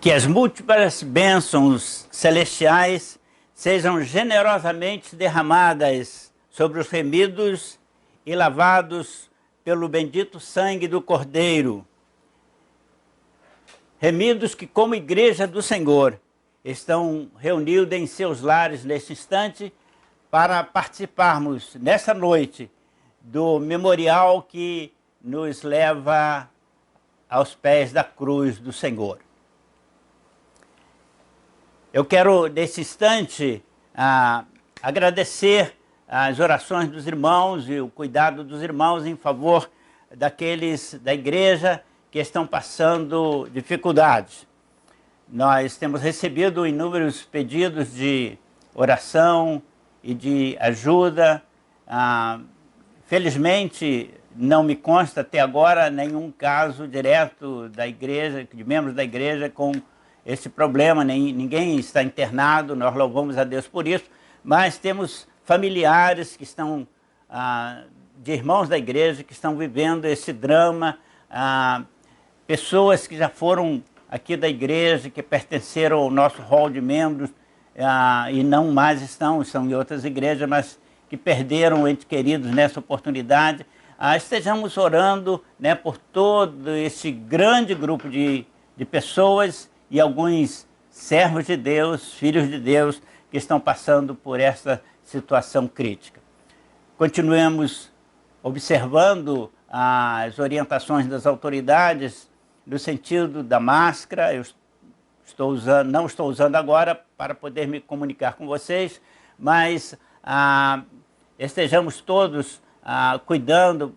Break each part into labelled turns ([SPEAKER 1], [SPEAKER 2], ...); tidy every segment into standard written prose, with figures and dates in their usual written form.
[SPEAKER 1] Que as múltiplas bênçãos celestiais sejam generosamente derramadas sobre os remidos e lavados pelo bendito sangue do Cordeiro. Remidos que, como Igreja do Senhor, estão reunidos em seus lares neste instante para participarmos nessa noite do memorial que nos leva aos pés da cruz do Senhor. Eu quero, nesse instante, agradecer as orações dos irmãos e o cuidado dos irmãos em favor daqueles da igreja que estão passando dificuldades. Nós temos recebido inúmeros pedidos de oração e de ajuda. Felizmente, não me consta até agora nenhum caso direto da igreja, de membros da igreja com esse problema, ninguém está internado, nós louvamos a Deus por isso, mas temos familiares que estão, de irmãos da igreja, que estão vivendo esse drama, pessoas que já foram aqui da igreja, que pertenceram ao nosso hall de membros e não mais estão em outras igrejas, mas que perderam entes queridos nessa oportunidade. Estejamos orando, né, por todo esse grande grupo de pessoas e alguns servos de Deus, filhos de Deus, que estão passando por essa situação crítica. Continuemos observando as orientações das autoridades no sentido da máscara. Eu não estou usando agora para poder me comunicar com vocês, mas estejamos todos cuidando,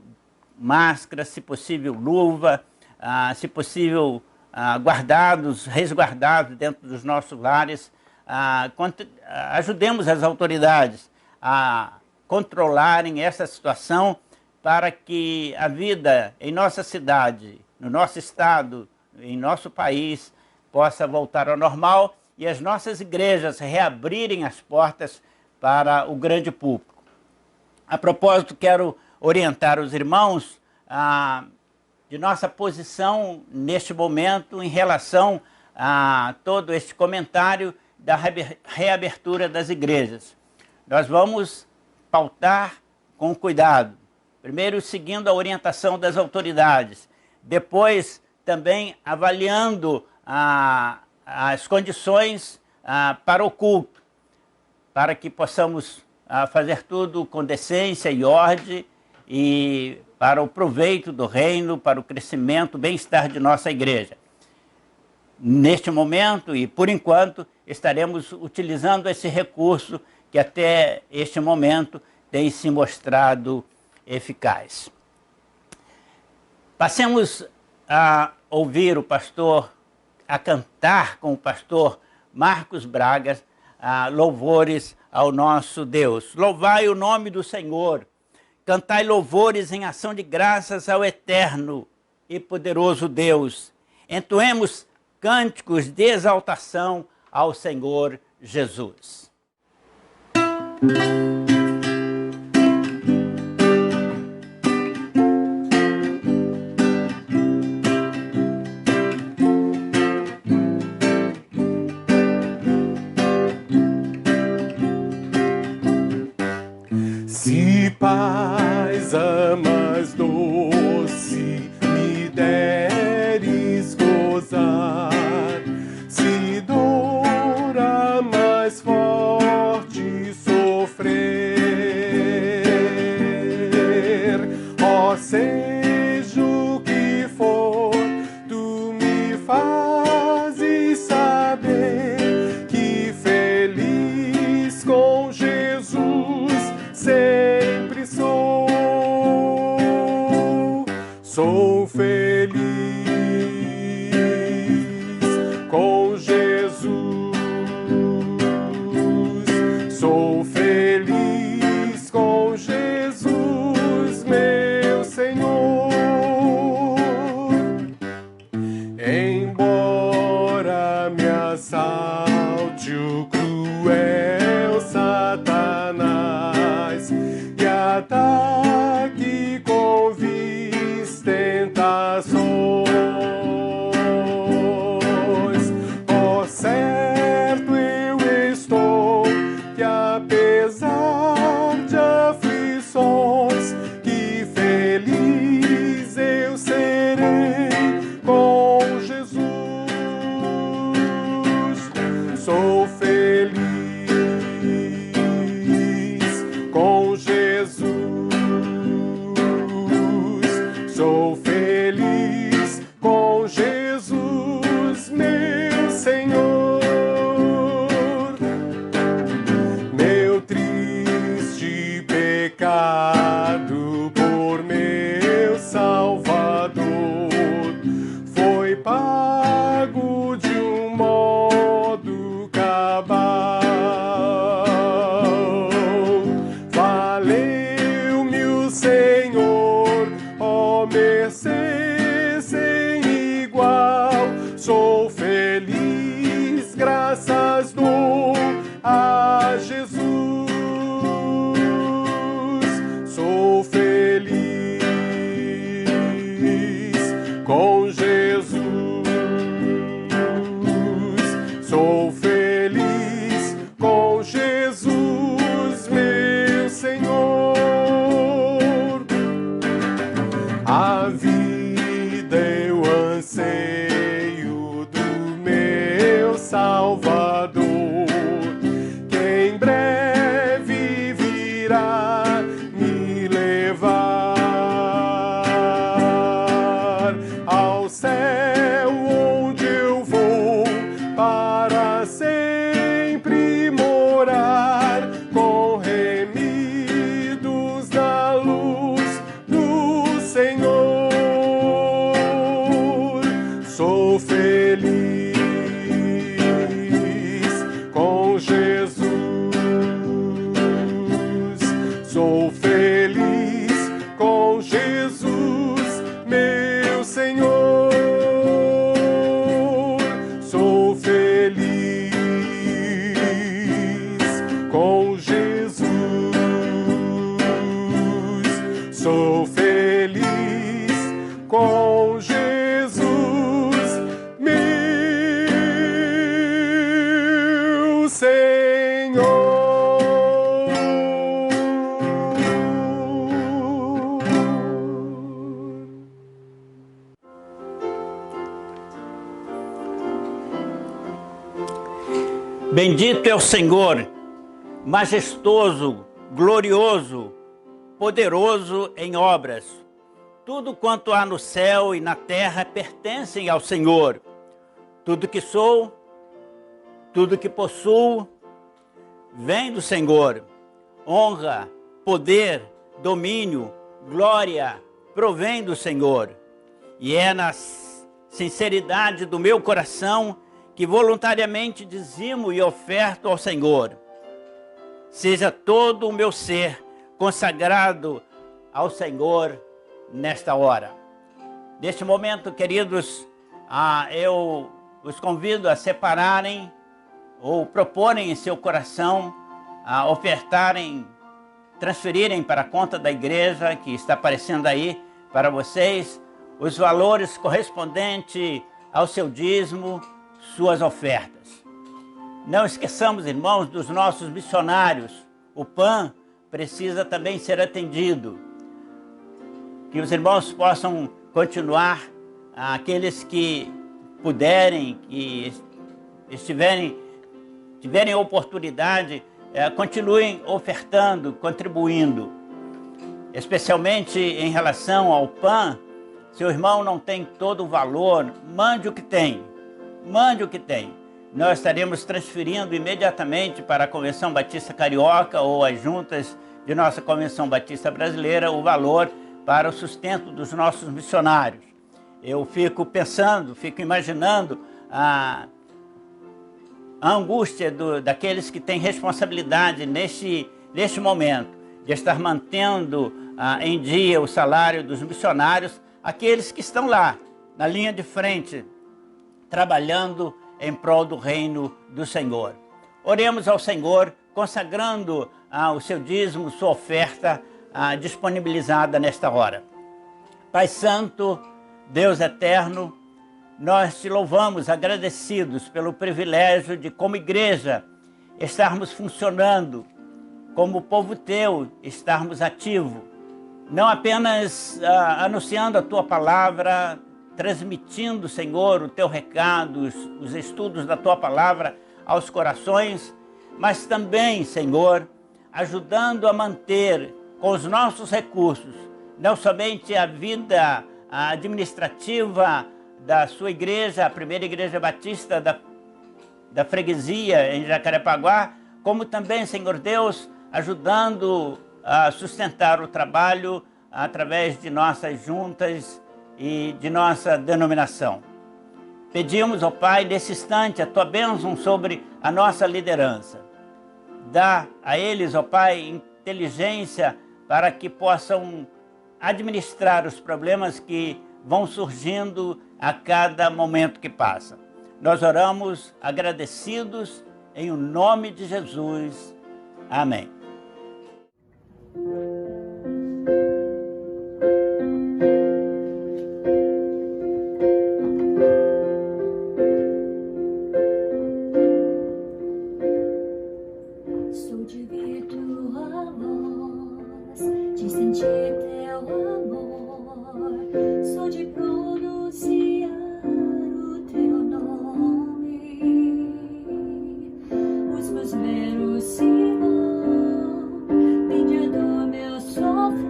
[SPEAKER 1] máscara, se possível luva, se possível resguardados dentro dos nossos lares. Ajudemos as autoridades a controlarem essa situação para que a vida em nossa cidade, no nosso estado, em nosso país, possa voltar ao normal e as nossas igrejas reabrirem as portas para o grande público. A propósito, quero orientar os irmãos de nossa posição neste momento em relação a todo este comentário da reabertura das igrejas. Nós vamos pautar com cuidado, primeiro seguindo a orientação das autoridades, depois também avaliando as condições para o culto, para que possamos fazer tudo com decência e ordem e para o proveito do reino, para o crescimento, bem-estar de nossa igreja. Neste momento e por enquanto estaremos utilizando esse recurso que até este momento tem se mostrado eficaz. Passemos a ouvir o pastor, a cantar com o pastor Marcos Braga, louvores ao nosso Deus. Louvai o nome do Senhor, cantai louvores em ação de graças ao eterno e poderoso Deus. Entoemos cânticos de exaltação ao Senhor Jesus.
[SPEAKER 2] Se paz amas doce me deres gozar, se dor mais forte sofrer, ó seja o que for, tu me fazes saber que feliz com Jesus sempre sou. Sou feliz com Jesus. Sou feliz com Jesus, meu Senhor. Embora me assalte o cruel Satanás e ataque com vis tentações, Sou feliz com Jesus, meu Senhor. Meu triste pecado por meu Salvador foi pago de um modo cabal. Valeu-me o Senhor, ó mercê sem igual. Sou feliz, graças dou a Jesus. Sou feliz com Jesus. Sou feliz com Jesus, meu Senhor. A vida eu anseio do meu Salvador, que em breve virá me levar ao céu, onde eu vou para sempre morar, com remidos da luz do Senhor. Sou feliz com Jesus. Sou feliz com Jesus, meu Senhor. Sou feliz com Jesus. Sou feliz com Jesus, meu Senhor.
[SPEAKER 1] Bendito é o Senhor, majestoso, glorioso, poderoso em obras. Tudo quanto há no céu e na terra pertencem ao Senhor. Tudo que sou, tudo que possuo, vem do Senhor. Honra, poder, domínio, glória, provém do Senhor. E é na sinceridade do meu coração que voluntariamente dizimo e oferto ao Senhor. Seja todo o meu ser consagrado ao Senhor nesta hora. Neste momento, queridos, eu os convido a separarem ou proporem em seu coração, a ofertarem, transferirem para a conta da igreja, que está aparecendo aí para vocês, os valores correspondentes ao seu dízimo, suas ofertas. Não esqueçamos, irmãos, dos nossos missionários. O PAN precisa também ser atendido. Que os irmãos possam continuar, aqueles que puderem, que tiverem oportunidade, continuem ofertando, contribuindo. Especialmente em relação ao PAN, se o irmão não tem todo o valor, mande o que tem. Mande o que tem. Nós estaremos transferindo imediatamente para a Convenção Batista Carioca ou as juntas de nossa Convenção Batista Brasileira o valor para o sustento dos nossos missionários. Eu fico pensando, fico imaginando a angústia daqueles que têm responsabilidade neste momento de estar mantendo em dia o salário dos missionários, aqueles que estão lá na linha de frente, trabalhando em prol do reino do Senhor. Oremos ao Senhor, consagrando o seu dízimo, sua oferta disponibilizada nesta hora. Pai Santo, Deus eterno, nós te louvamos, agradecidos pelo privilégio de, como igreja, estarmos funcionando, como povo teu, estarmos ativos, não apenas anunciando a tua palavra, transmitindo, Senhor, o teu recado, os estudos da tua palavra aos corações, mas também, Senhor, ajudando a manter com os nossos recursos não somente a vida administrativa da sua igreja, a primeira igreja batista da freguesia em Jacarepaguá, como também, Senhor Deus, ajudando a sustentar o trabalho através de nossas juntas e de nossa denominação. Pedimos, ó Pai, nesse instante, a Tua bênção sobre a nossa liderança. Dá a eles, ó Pai, inteligência para que possam administrar os problemas que vão surgindo a cada momento que passa. Nós oramos agradecidos em o nome de Jesus. Amém.
[SPEAKER 3] Sou de ver tua voz, de sentir teu amor, sou de pronunciar o teu nome. Os meus meros se vão, mediando meu sofrer,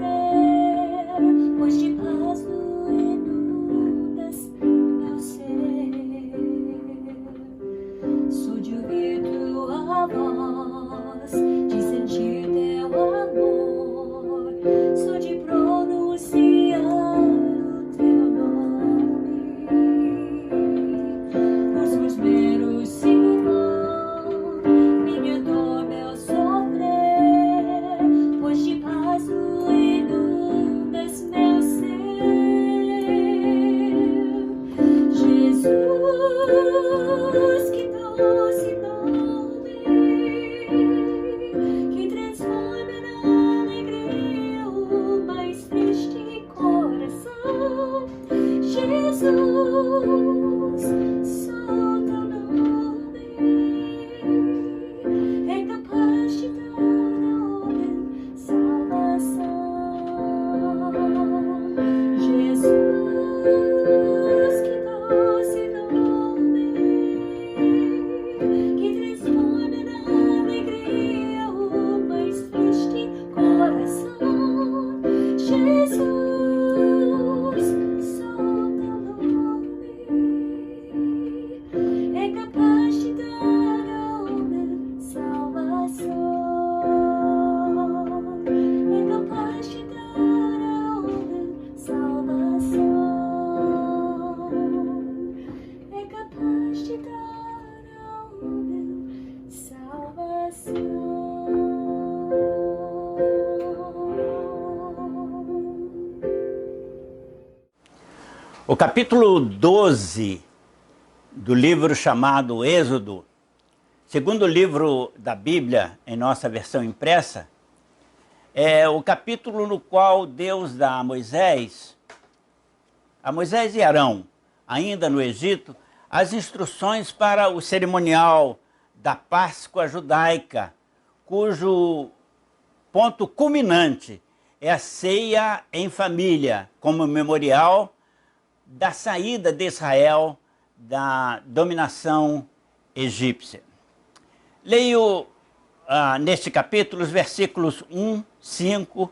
[SPEAKER 3] pois de paz tu inundas meu ser. Sou de ouvir tua voz, de sentir teu amor, sou de pronunciar o teu nome. Os meus meros se vão, minha dor, meu sofrer, pois de paz tu inundas meu ser. Jesus, que doce nome, que transforma na alegria o mais triste coração. Jesus, só teu nome é capaz de dar homem salvação. Jesus, que doce nome, que transforma na alegria o mais triste coração. Jesus, só teu nome é capaz de dar ao homem salvação. É capaz de dar ao homem salvação. É capaz de dar ao homem salvação.
[SPEAKER 1] O capítulo 12 do livro chamado Êxodo, segundo livro da Bíblia em nossa versão impressa, é o capítulo no qual Deus dá a Moisés e Arão, ainda no Egito, as instruções para o cerimonial da Páscoa judaica, cujo ponto culminante é a ceia em família, como memorial da saída de Israel da dominação egípcia. Leio neste capítulo os versículos 1, 5,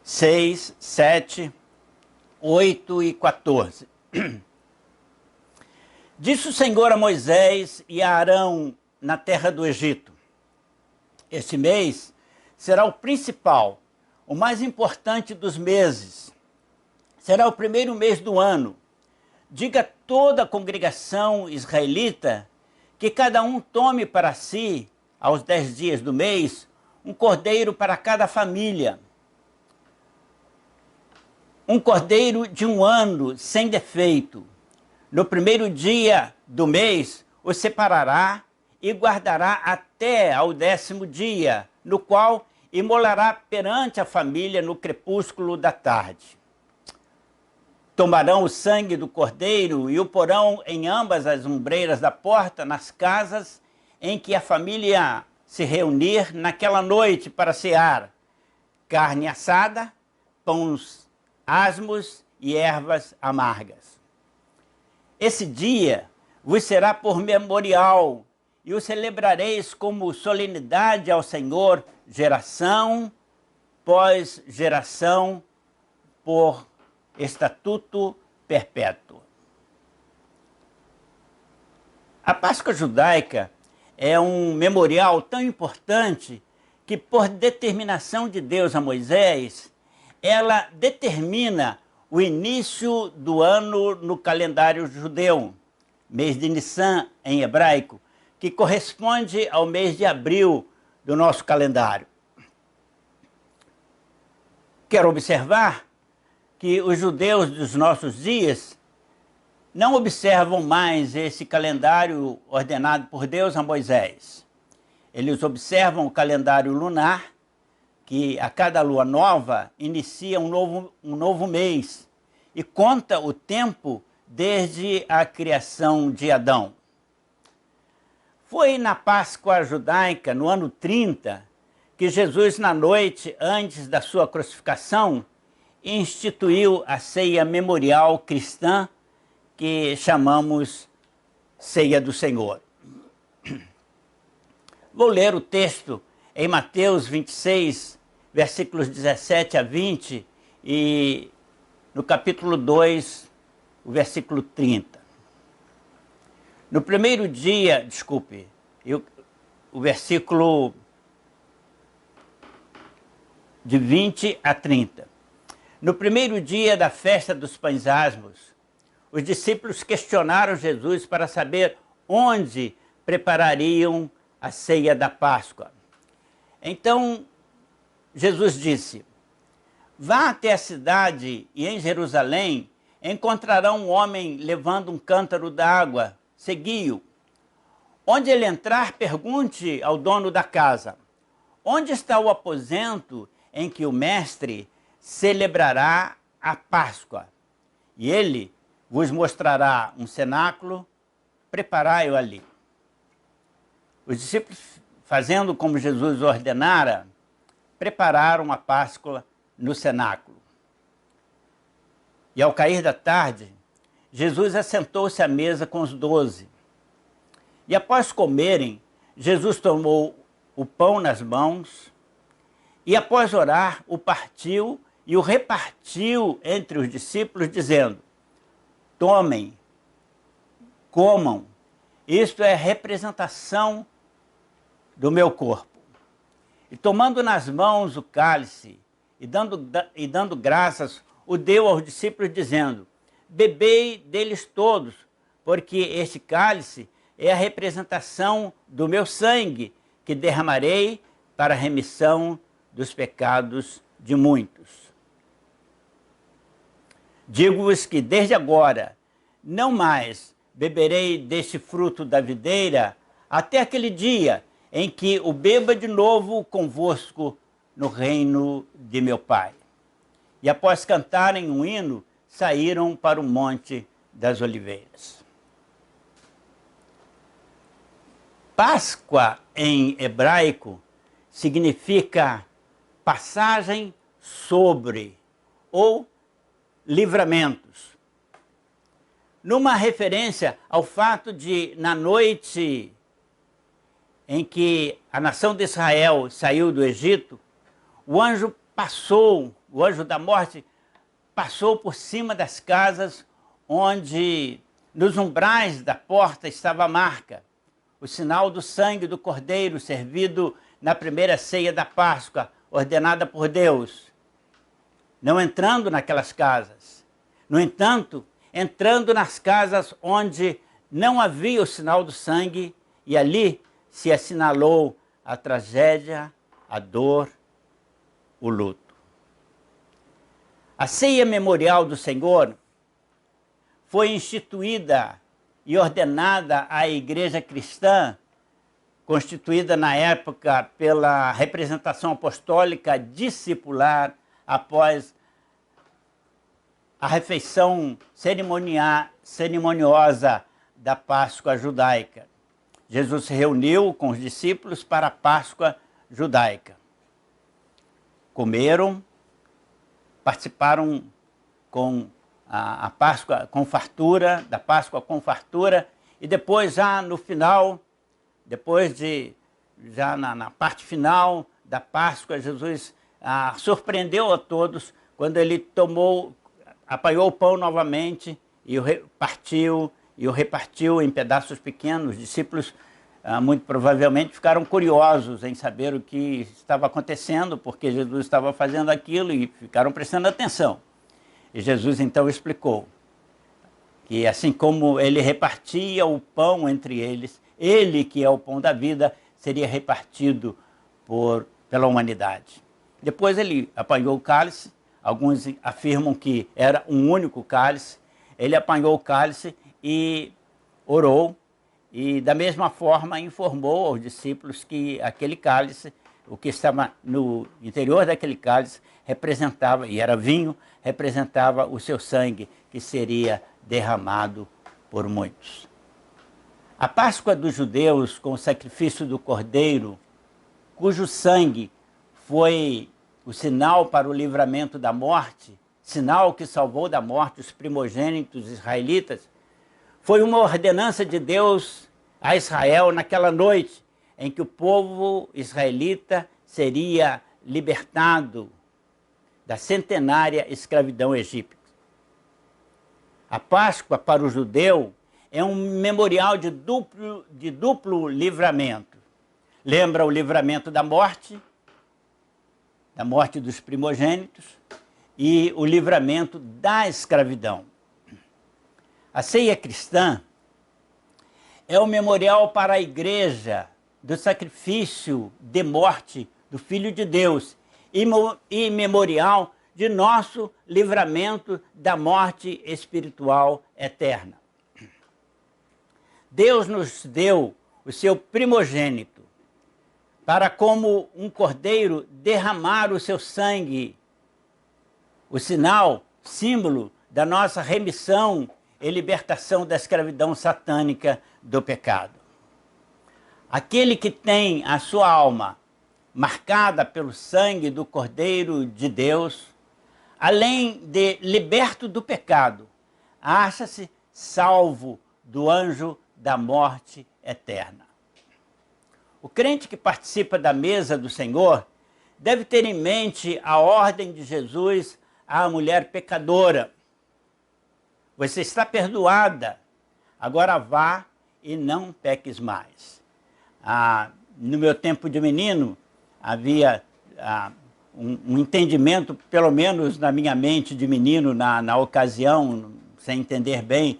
[SPEAKER 1] 6, 7, 8 e 14. Disse o Senhor a Moisés e a Arão na terra do Egito: este mês será o principal, o mais importante dos meses. Será o primeiro mês do ano. Diga a toda a congregação israelita que cada um tome para si, aos 10 dias do mês, um cordeiro para cada família. Um cordeiro de 1 ano, sem defeito. No primeiro dia do mês, o separará e guardará até ao 10º dia, no qual imolará perante a família no crepúsculo da tarde. Tomarão o sangue do cordeiro e o porão em ambas as ombreiras da porta, nas casas em que a família se reunir naquela noite para cear, carne assada, pães asmos e ervas amargas. Esse dia vos será por memorial, e o celebrareis como solenidade ao Senhor, geração pós geração. por estatuto perpétuo. A Páscoa judaica é um memorial tão importante que, por determinação de Deus a Moisés, ela determina o início do ano no calendário judeu, mês de Nissan em hebraico, que corresponde ao mês de abril do nosso calendário. Quero observar que os judeus dos nossos dias não observam mais esse calendário ordenado por Deus a Moisés. Eles observam o calendário lunar, que a cada lua nova inicia um novo mês e conta o tempo desde a criação de Adão. Foi na Páscoa judaica, no ano 30, que Jesus, na noite antes da sua crucificação, instituiu a ceia memorial cristã que chamamos Ceia do Senhor. Vou ler o texto em Mateus 26, versículos 17 a 20 e no capítulo 2, o versículo 30. No primeiro dia, o versículo de 20 a 30. No primeiro dia da festa dos pães asmos, os discípulos questionaram Jesus para saber onde preparariam a ceia da Páscoa. Então, Jesus disse: vá até a cidade e em Jerusalém encontrarão um homem levando um cântaro d'água. Segui-o. Onde ele entrar, pergunte ao dono da casa: onde está o aposento em que o mestre celebrará a Páscoa? E ele vos mostrará um cenáculo, preparai-o ali. Os discípulos, fazendo como Jesus ordenara, prepararam a Páscoa no cenáculo. E ao cair da tarde, Jesus assentou-se à mesa com os 12. E após comerem, Jesus tomou o pão nas mãos e após orar, o partiu e o repartiu entre os discípulos, dizendo: tomem, comam, isto é representação do meu corpo. E tomando nas mãos o cálice e dando graças, o deu aos discípulos, dizendo: bebei deles todos, porque este cálice é a representação do meu sangue, que derramarei para a remissão dos pecados de muitos. Digo-vos que desde agora não mais beberei deste fruto da videira, até aquele dia em que o beba de novo convosco no reino de meu Pai. E após cantarem um hino, saíram para o Monte das Oliveiras. Páscoa em hebraico significa passagem sobre ou livramentos. Numa referência ao fato de, na noite em que a nação de Israel saiu do Egito, o anjo da morte passou por cima das casas onde, nos umbrais da porta, estava a marca, o sinal do sangue do Cordeiro servido na primeira ceia da Páscoa, ordenada por Deus. Não entrando naquelas casas. No entanto, entrando nas casas onde não havia o sinal do sangue, e ali se assinalou a tragédia, a dor, o luto. A ceia memorial do Senhor foi instituída e ordenada à igreja cristã, constituída na época pela representação apostólica discipular após a refeição cerimoniosa da Páscoa judaica. Jesus se reuniu com os discípulos para a Páscoa judaica. Comeram, participaram com a Páscoa com fartura, da Páscoa com fartura, e depois já no final, na parte final da Páscoa, Jesus surpreendeu a todos quando ele apanhou o pão novamente e o repartiu em pedaços pequenos. Os discípulos, muito provavelmente, ficaram curiosos em saber o que estava acontecendo, porque Jesus estava fazendo aquilo, e ficaram prestando atenção. E Jesus então explicou que assim como ele repartia o pão entre eles, ele, que é o pão da vida, seria repartido pela humanidade. Depois ele apanhou o cálice. Alguns afirmam que era um único cálice. Ele apanhou o cálice e orou, e da mesma forma informou aos discípulos que aquele cálice, o que estava no interior daquele cálice, representava, e era vinho, representava o seu sangue, que seria derramado por muitos. A Páscoa dos judeus, com o sacrifício do cordeiro, cujo sangue foi o sinal para o livramento da morte, sinal que salvou da morte os primogênitos israelitas, foi uma ordenança de Deus a Israel naquela noite em que o povo israelita seria libertado da centenária escravidão egípcia. A Páscoa para o judeu é um memorial de duplo livramento. Lembra o livramento da morte dos primogênitos, e o livramento da escravidão. A ceia cristã é o memorial para a igreja do sacrifício de morte do Filho de Deus e memorial de nosso livramento da morte espiritual eterna. Deus nos deu o seu primogênito para, como um cordeiro, derramar o seu sangue, o sinal, símbolo da nossa remissão e libertação da escravidão satânica do pecado. Aquele que tem a sua alma marcada pelo sangue do Cordeiro de Deus, além de liberto do pecado, acha-se salvo do anjo da morte eterna. O crente que participa da mesa do Senhor deve ter em mente a ordem de Jesus à mulher pecadora. Você está perdoada, agora vá e não peques mais. No meu tempo de menino, havia um entendimento, pelo menos na minha mente de menino, na ocasião, sem entender bem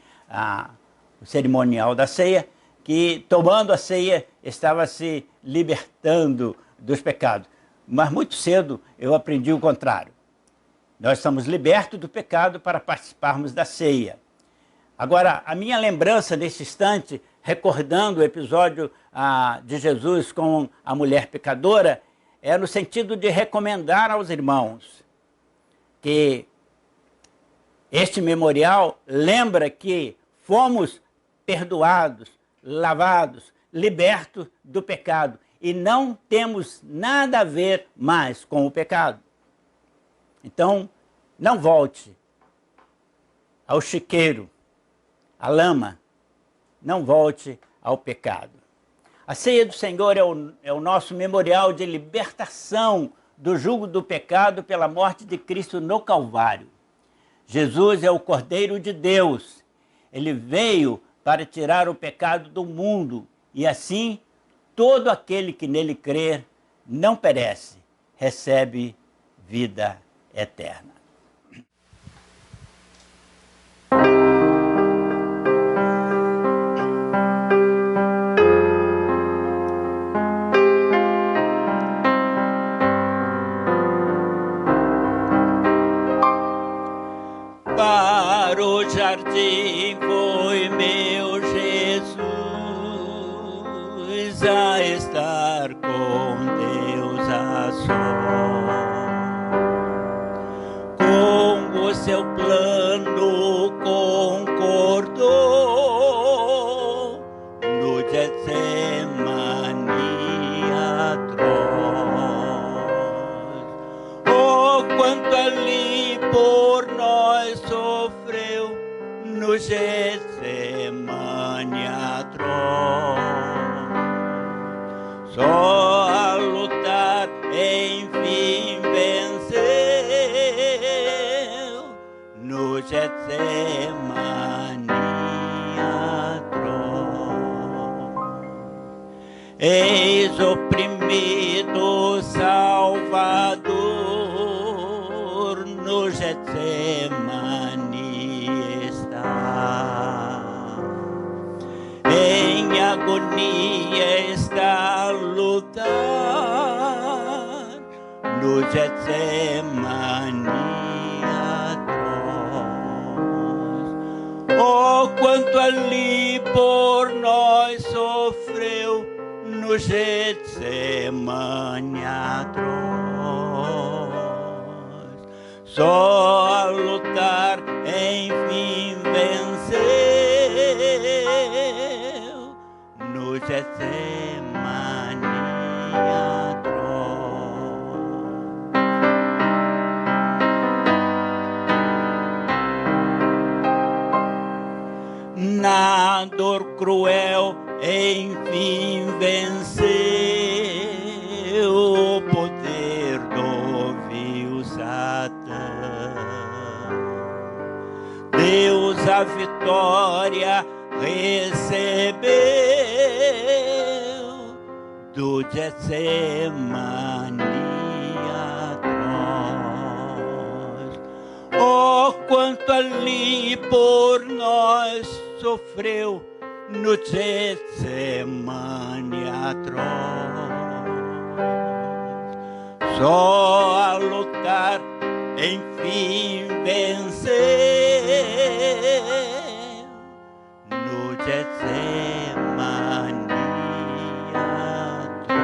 [SPEAKER 1] o cerimonial da ceia, que tomando a ceia estava se libertando dos pecados. Mas muito cedo eu aprendi o contrário. Nós somos libertos do pecado para participarmos da ceia. Agora, a minha lembrança nesse instante, recordando o episódio de Jesus com a mulher pecadora, é no sentido de recomendar aos irmãos que este memorial lembra que fomos perdoados, lavados, libertos do pecado e não temos nada a ver mais com o pecado. Então, não volte ao chiqueiro, à lama, não volte ao pecado. A ceia do Senhor é o nosso memorial de libertação do jugo do pecado pela morte de Cristo no Calvário. Jesus é o Cordeiro de Deus. Ele veio para tirar o pecado do mundo, e assim todo aquele que nele crer não perece, recebe vida eterna. Para o jardim foi meu Jesus a estar com Deus a sós. Com o seu plano concordou no Getsemane atroz. Oh, quanto ali por nós sofreu no Getsemane atroz. Só a lutar enfim vencer agonia está a lutar no Getsemane atroz. Oh, quanto ali por nós sofreu no Getsemane atroz. Só a lutar enfim venceu no Getsemane atroz. Na dor cruel enfim venceu o poder do vil Satã. Deus a vitória recebeu do Getsemane atroz. Oh, quanto ali por nós sofreu no Getsemane atroz. Só a lutar enfim venceu no Getsemane atroz.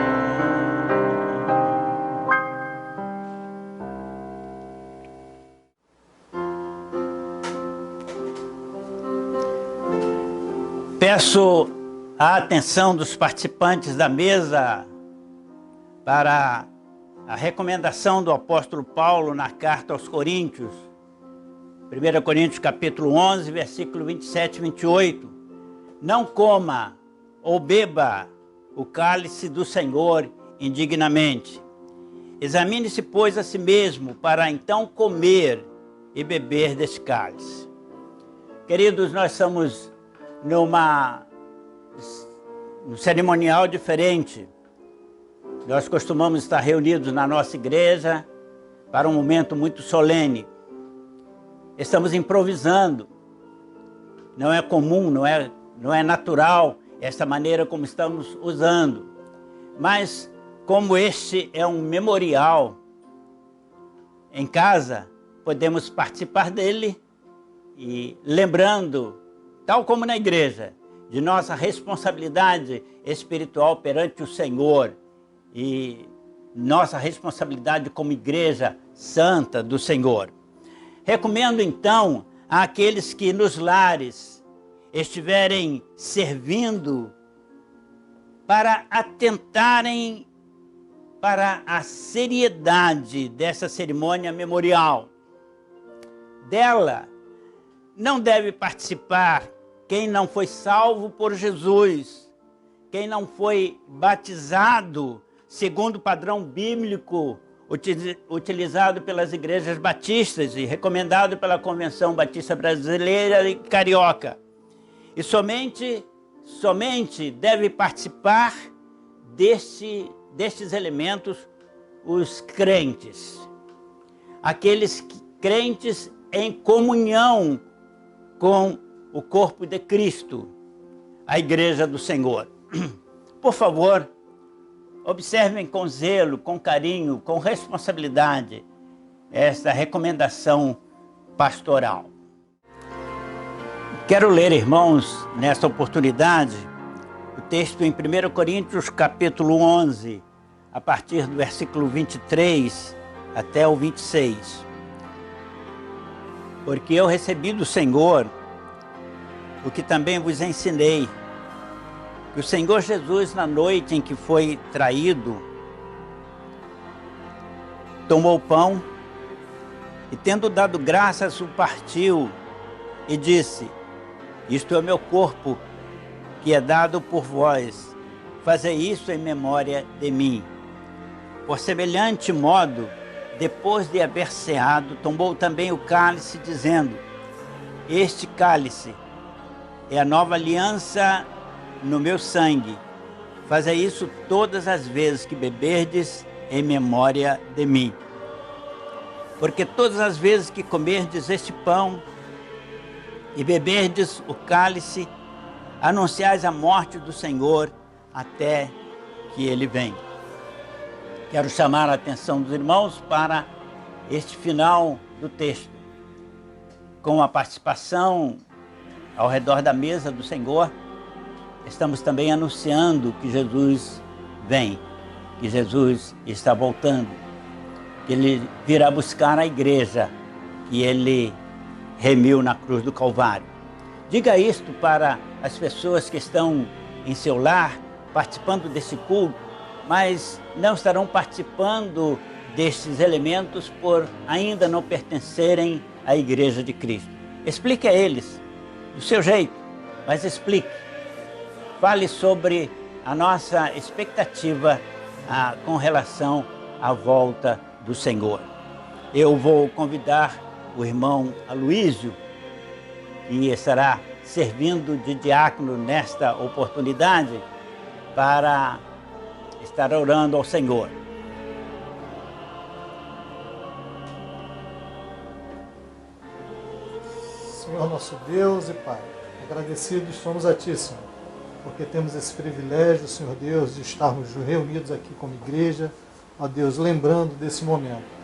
[SPEAKER 1] Peço a atenção dos participantes da mesa para a recomendação do apóstolo Paulo na carta aos Coríntios, 1 Coríntios capítulo 11, versículo 27 e 28. Não coma ou beba o cálice do Senhor indignamente. Examine-se, pois, a si mesmo, para então comer e beber desse cálice. Queridos, nós estamos num cerimonial diferente. Nós costumamos estar reunidos na nossa igreja para um momento muito solene. Estamos improvisando. Não é comum, não é natural esta maneira como estamos usando. Mas como este é um memorial em casa, podemos participar dele e lembrando, tal como na igreja, de nossa responsabilidade espiritual perante o Senhor e nossa responsabilidade como igreja santa do Senhor. Recomendo então àqueles que nos lares estiverem servindo para atentarem para a seriedade dessa cerimônia memorial. Dela não deve participar quem não foi salvo por Jesus, quem não foi batizado segundo o padrão bíblico utilizado pelas igrejas batistas e recomendado pela Convenção Batista Brasileira e Carioca. E somente deve participar destes elementos os crentes. Aqueles crentes em comunhão com o corpo de Cristo, a igreja do Senhor. Por favor, observem com zelo, com carinho, com responsabilidade esta recomendação pastoral. Quero ler, irmãos, nesta oportunidade, o texto em 1 Coríntios capítulo 11, a partir do versículo 23 até o 26. Porque eu recebi do Senhor o que também vos ensinei, que o Senhor Jesus, na noite em que foi traído, tomou o pão e, tendo dado graças, o partiu e disse: isto é o meu corpo, que é dado por vós. Fazei isso em memória de mim. Por semelhante modo, depois de haver ceado, tomou também o cálice, dizendo: este cálice é a nova aliança no meu sangue. Fazei isso todas as vezes que beberdes em memória de mim. Porque todas as vezes que comerdes este pão e beberdes o cálice, anunciais a morte do Senhor até que Ele venha. Quero chamar a atenção dos irmãos para este final do texto, com a participação ao redor da mesa do Senhor. Estamos também anunciando que Jesus vem, que Jesus está voltando, que Ele virá buscar a igreja que Ele remiu na cruz do Calvário. Diga isto para as pessoas que estão em seu lar, participando desse culto, mas não estarão participando destes elementos por ainda não pertencerem à Igreja de Cristo. Explique a eles, do seu jeito, mas explique. Fale sobre a nossa expectativa com relação à volta do Senhor. Eu vou convidar o irmão Aloísio, que estará servindo de diácono nesta oportunidade, para estar orando ao Senhor.
[SPEAKER 4] Senhor nosso Deus e Pai, agradecidos somos a Ti, Senhor, porque temos esse privilégio, Senhor Deus, de estarmos reunidos aqui como igreja, ó Deus, lembrando desse momento.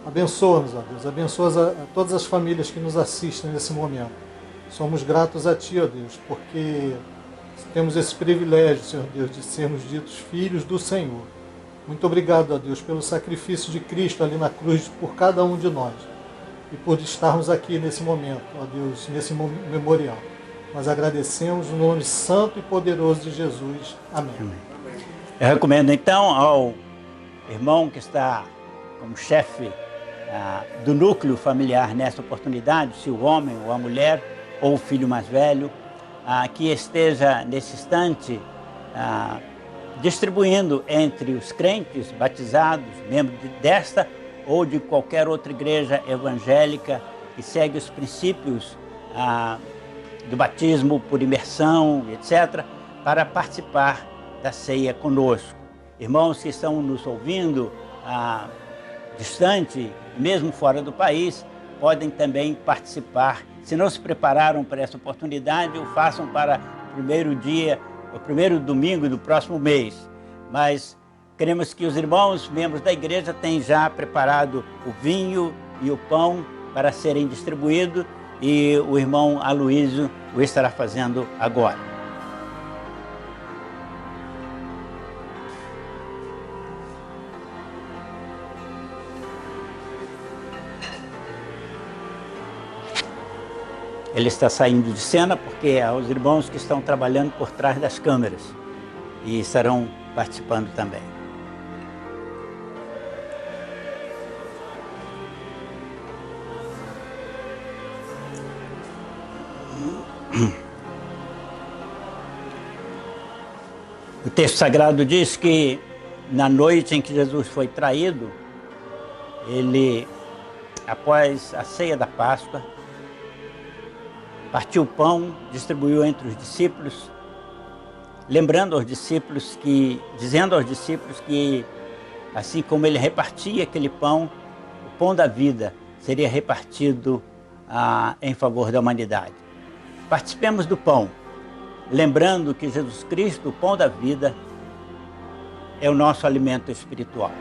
[SPEAKER 4] Abençoa-nos, ó Deus, abençoa a todas as famílias que nos assistem nesse momento. Somos gratos a Ti, ó Deus, porque temos esse privilégio, Senhor Deus, de sermos ditos filhos do Senhor. Muito obrigado, ó Deus, pelo sacrifício de Cristo ali na cruz por cada um de nós e por estarmos aqui nesse momento, ó Deus, nesse memorial. Nós agradecemos no nome santo e poderoso de Jesus. Amém.
[SPEAKER 1] Eu recomendo então ao irmão que está como chefe do núcleo familiar nesta oportunidade, se o homem ou a mulher ou o filho mais velho, que esteja nesse instante distribuindo entre os crentes batizados, membros desta ou de qualquer outra igreja evangélica que segue os princípios do batismo por imersão, etc., para participar da ceia conosco. Irmãos que estão nos ouvindo distante, mesmo fora do país, podem também participar. Se não se prepararam para essa oportunidade, o façam para o primeiro domingo do próximo mês. Mas queremos que os irmãos, membros da igreja, tenham já preparado o vinho e o pão para serem distribuídos, e o irmão Aloísio o estará fazendo agora. Ele está saindo de cena porque há os irmãos que estão trabalhando por trás das câmeras e estarão participando também. O texto sagrado diz que na noite em que Jesus foi traído, ele, após a ceia da Páscoa, partiu o pão, distribuiu entre os discípulos, dizendo aos discípulos que, assim como ele repartia aquele pão, o pão da vida seria repartido em favor da humanidade. Participemos do pão, lembrando que Jesus Cristo, o pão da vida, é o nosso alimento espiritual.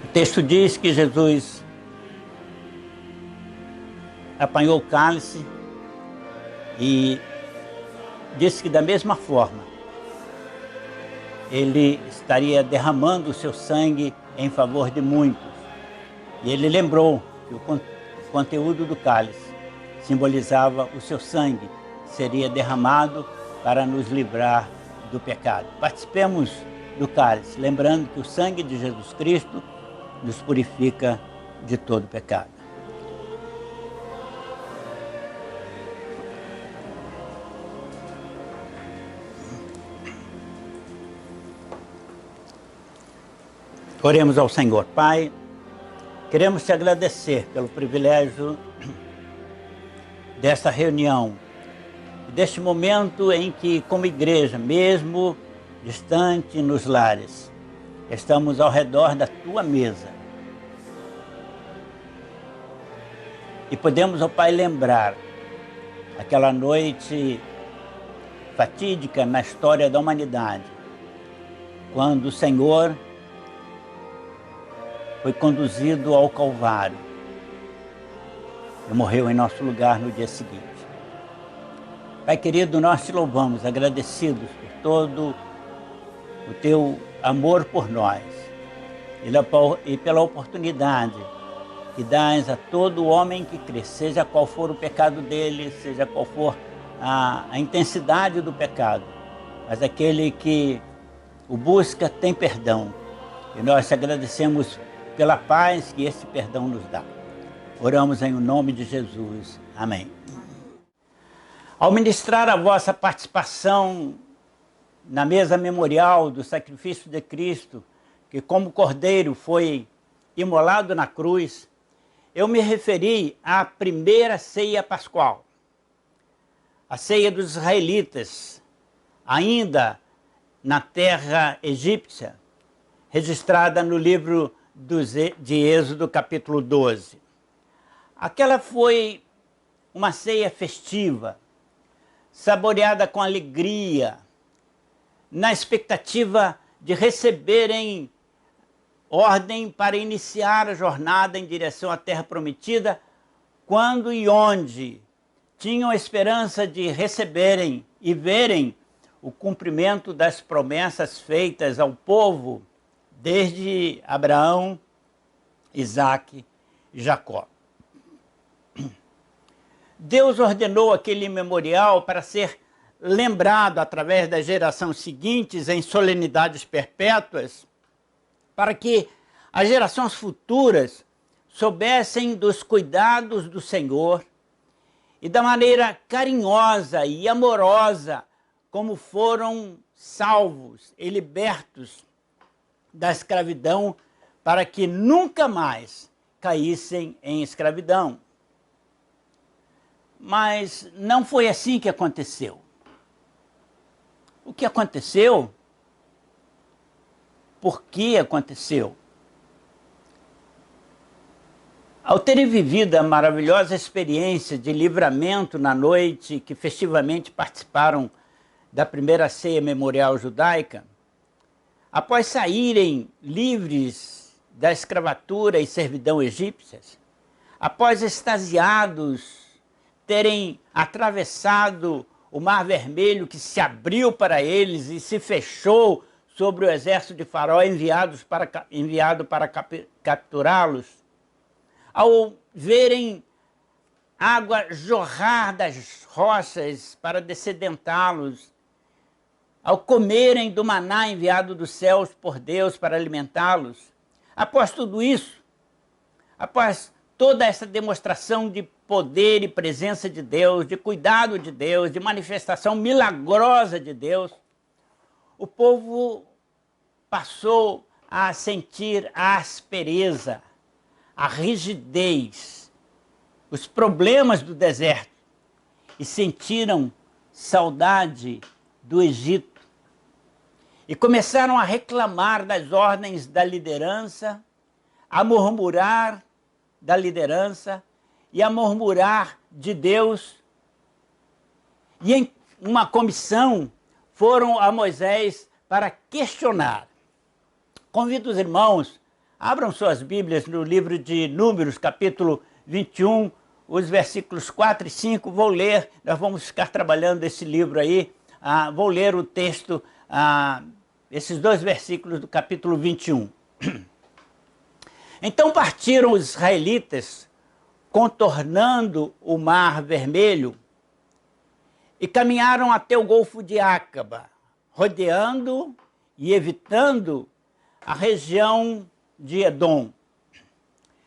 [SPEAKER 1] O texto diz que Jesus apanhou o cálice e disse que da mesma forma ele estaria derramando o seu sangue em favor de muitos. E ele lembrou que o conteúdo do cálice simbolizava o seu sangue, seria derramado para nos livrar do pecado. Participemos do cálice, lembrando que o sangue de Jesus Cristo nos purifica de todo pecado. Oremos ao Senhor. Pai, queremos te agradecer pelo privilégio desta reunião, deste momento em que, como igreja, mesmo distante nos lares, estamos ao redor da tua mesa. E podemos, ó Pai, lembrar aquela noite fatídica na história da humanidade, quando o Senhor foi conduzido ao Calvário e morreu em nosso lugar no dia seguinte. Pai querido, nós te louvamos, agradecidos por todo o teu amor por nós e pela oportunidade que dás a todo homem que crê, seja qual for o pecado dele, seja qual for a intensidade do pecado, mas aquele que o busca tem perdão. E nós te agradecemos pela paz que esse perdão nos dá. Oramos em nome de Jesus. Amém. Ao ministrar a vossa participação na mesa memorial do sacrifício de Cristo, que como cordeiro foi imolado na cruz, eu me referi à primeira ceia pascual, a ceia dos israelitas, ainda na terra egípcia, registrada no livro de Êxodo, capítulo 12. Aquela foi uma ceia festiva, saboreada com alegria, na expectativa de receberem ordem para iniciar a jornada em direção à terra prometida, quando e onde tinham a esperança de receberem e verem o cumprimento das promessas feitas ao povo desde Abraão, Isaque e Jacó. Deus ordenou aquele memorial para ser lembrado através das gerações seguintes em solenidades perpétuas, para que as gerações futuras soubessem dos cuidados do Senhor e da maneira carinhosa e amorosa como foram salvos e libertos da escravidão, para que nunca mais caíssem em escravidão. Mas não foi assim que aconteceu. O que aconteceu? Por que aconteceu? Ao terem vivido a maravilhosa experiência de livramento na noite que festivamente participaram da primeira ceia memorial judaica, após saírem livres da escravatura e servidão egípcias, após extasiados terem atravessado o Mar Vermelho, que se abriu para eles e se fechou sobre o exército de Faraó enviado para capturá-los, ao verem água jorrar das rochas para descedentá-los, ao comerem do maná enviado dos céus por Deus para alimentá-los, após tudo isso, após toda essa demonstração de poder e presença de Deus, de cuidado de Deus, de manifestação milagrosa de Deus, o povo passou a sentir a aspereza, a rigidez, os problemas do deserto e sentiram saudade do Egito. E começaram a reclamar das ordens da liderança, a murmurar da liderança e a murmurar de Deus. E em uma comissão foram a Moisés para questionar. Convido os irmãos, abram suas Bíblias no livro de Números, capítulo 21, os versículos 4 e 5. Vou ler, nós vamos ficar trabalhando esse livro aí. Vou ler o texto, esses dois versículos do capítulo 21. Então partiram os israelitas, contornando o Mar Vermelho, e caminharam até o Golfo de Ácaba, rodeando e evitando a região de Edom.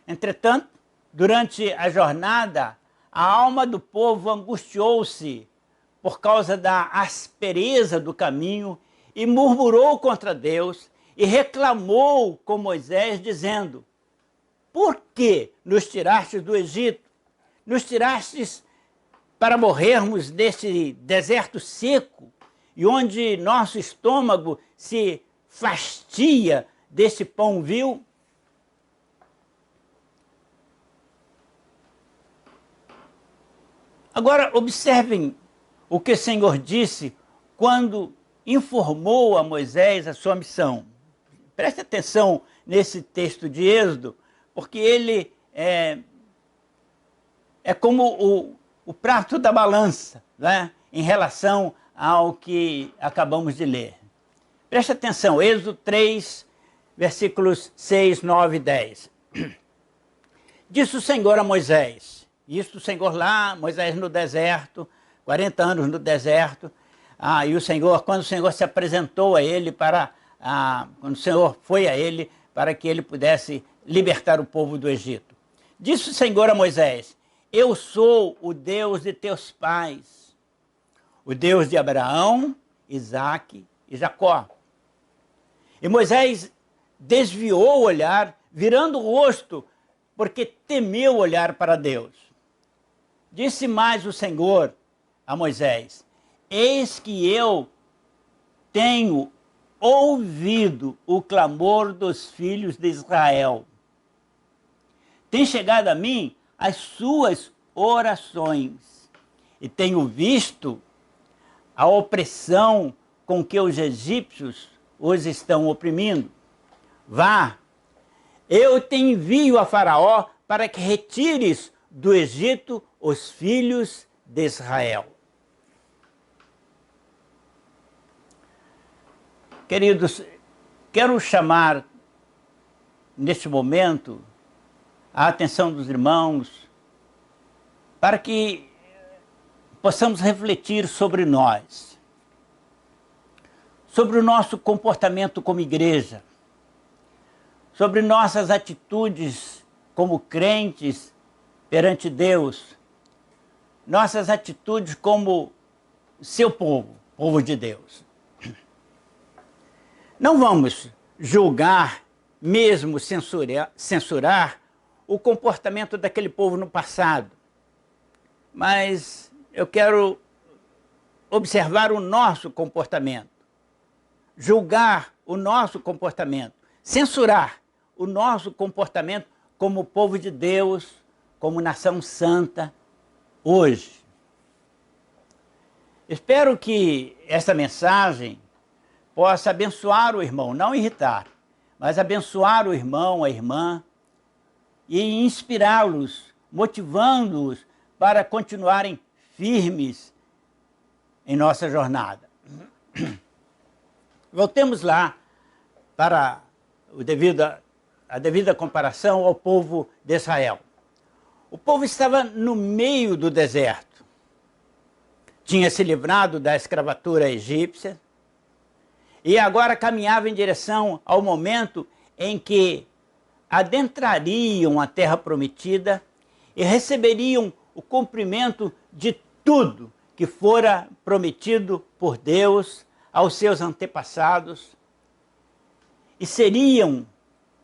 [SPEAKER 1] Entretanto, durante a jornada, a alma do povo angustiou-se por causa da aspereza do caminho e murmurou contra Deus e reclamou com Moisés, dizendo: por que nos tirastes do Egito? Nos tirastes para morrermos desse deserto seco e onde nosso estômago se fastia desse pão vil? Agora, observem o que o Senhor disse quando informou a Moisés a sua missão. Preste atenção nesse texto de Êxodo, porque ele é como o prato da balança, né, em relação ao que acabamos de ler. Preste atenção, Êxodo 3, versículos 6, 9 e 10. Disse o Senhor a Moisés, isso o Senhor lá, Moisés no deserto, 40 anos no deserto, e o Senhor, quando o Senhor se apresentou a ele quando o Senhor foi a ele para que ele pudesse libertar o povo do Egito. Disse o Senhor a Moisés, eu sou o Deus de teus pais, o Deus de Abraão, Isaque e Jacó. E Moisés desviou o olhar, virando o rosto, porque temeu olhar para Deus. Disse mais o Senhor a Moisés, eis que eu tenho ouvido o clamor dos filhos de Israel. Tem chegado a mim as suas orações e tenho visto a opressão com que os egípcios os estão oprimindo. Vá, eu te envio a Faraó para que retires do Egito os filhos de Israel. Queridos, quero chamar neste momento a atenção dos irmãos para que possamos refletir sobre nós, sobre o nosso comportamento como igreja, sobre nossas atitudes como crentes perante Deus, nossas atitudes como seu povo, povo de Deus. Não vamos julgar, mesmo censurar o comportamento daquele povo no passado, mas eu quero observar o nosso comportamento, julgar o nosso comportamento, censurar o nosso comportamento como povo de Deus, como nação santa, hoje. Espero que essa mensagem possa abençoar o irmão, não irritar, mas abençoar o irmão, a irmã, e inspirá-los, motivando-os para continuarem firmes em nossa jornada. Voltemos lá para a devida comparação ao povo de Israel. O povo estava no meio do deserto. Tinha se livrado da escravatura egípcia e agora caminhava em direção ao momento em que adentrariam a terra prometida e receberiam o cumprimento de tudo que fora prometido por Deus aos seus antepassados e seriam,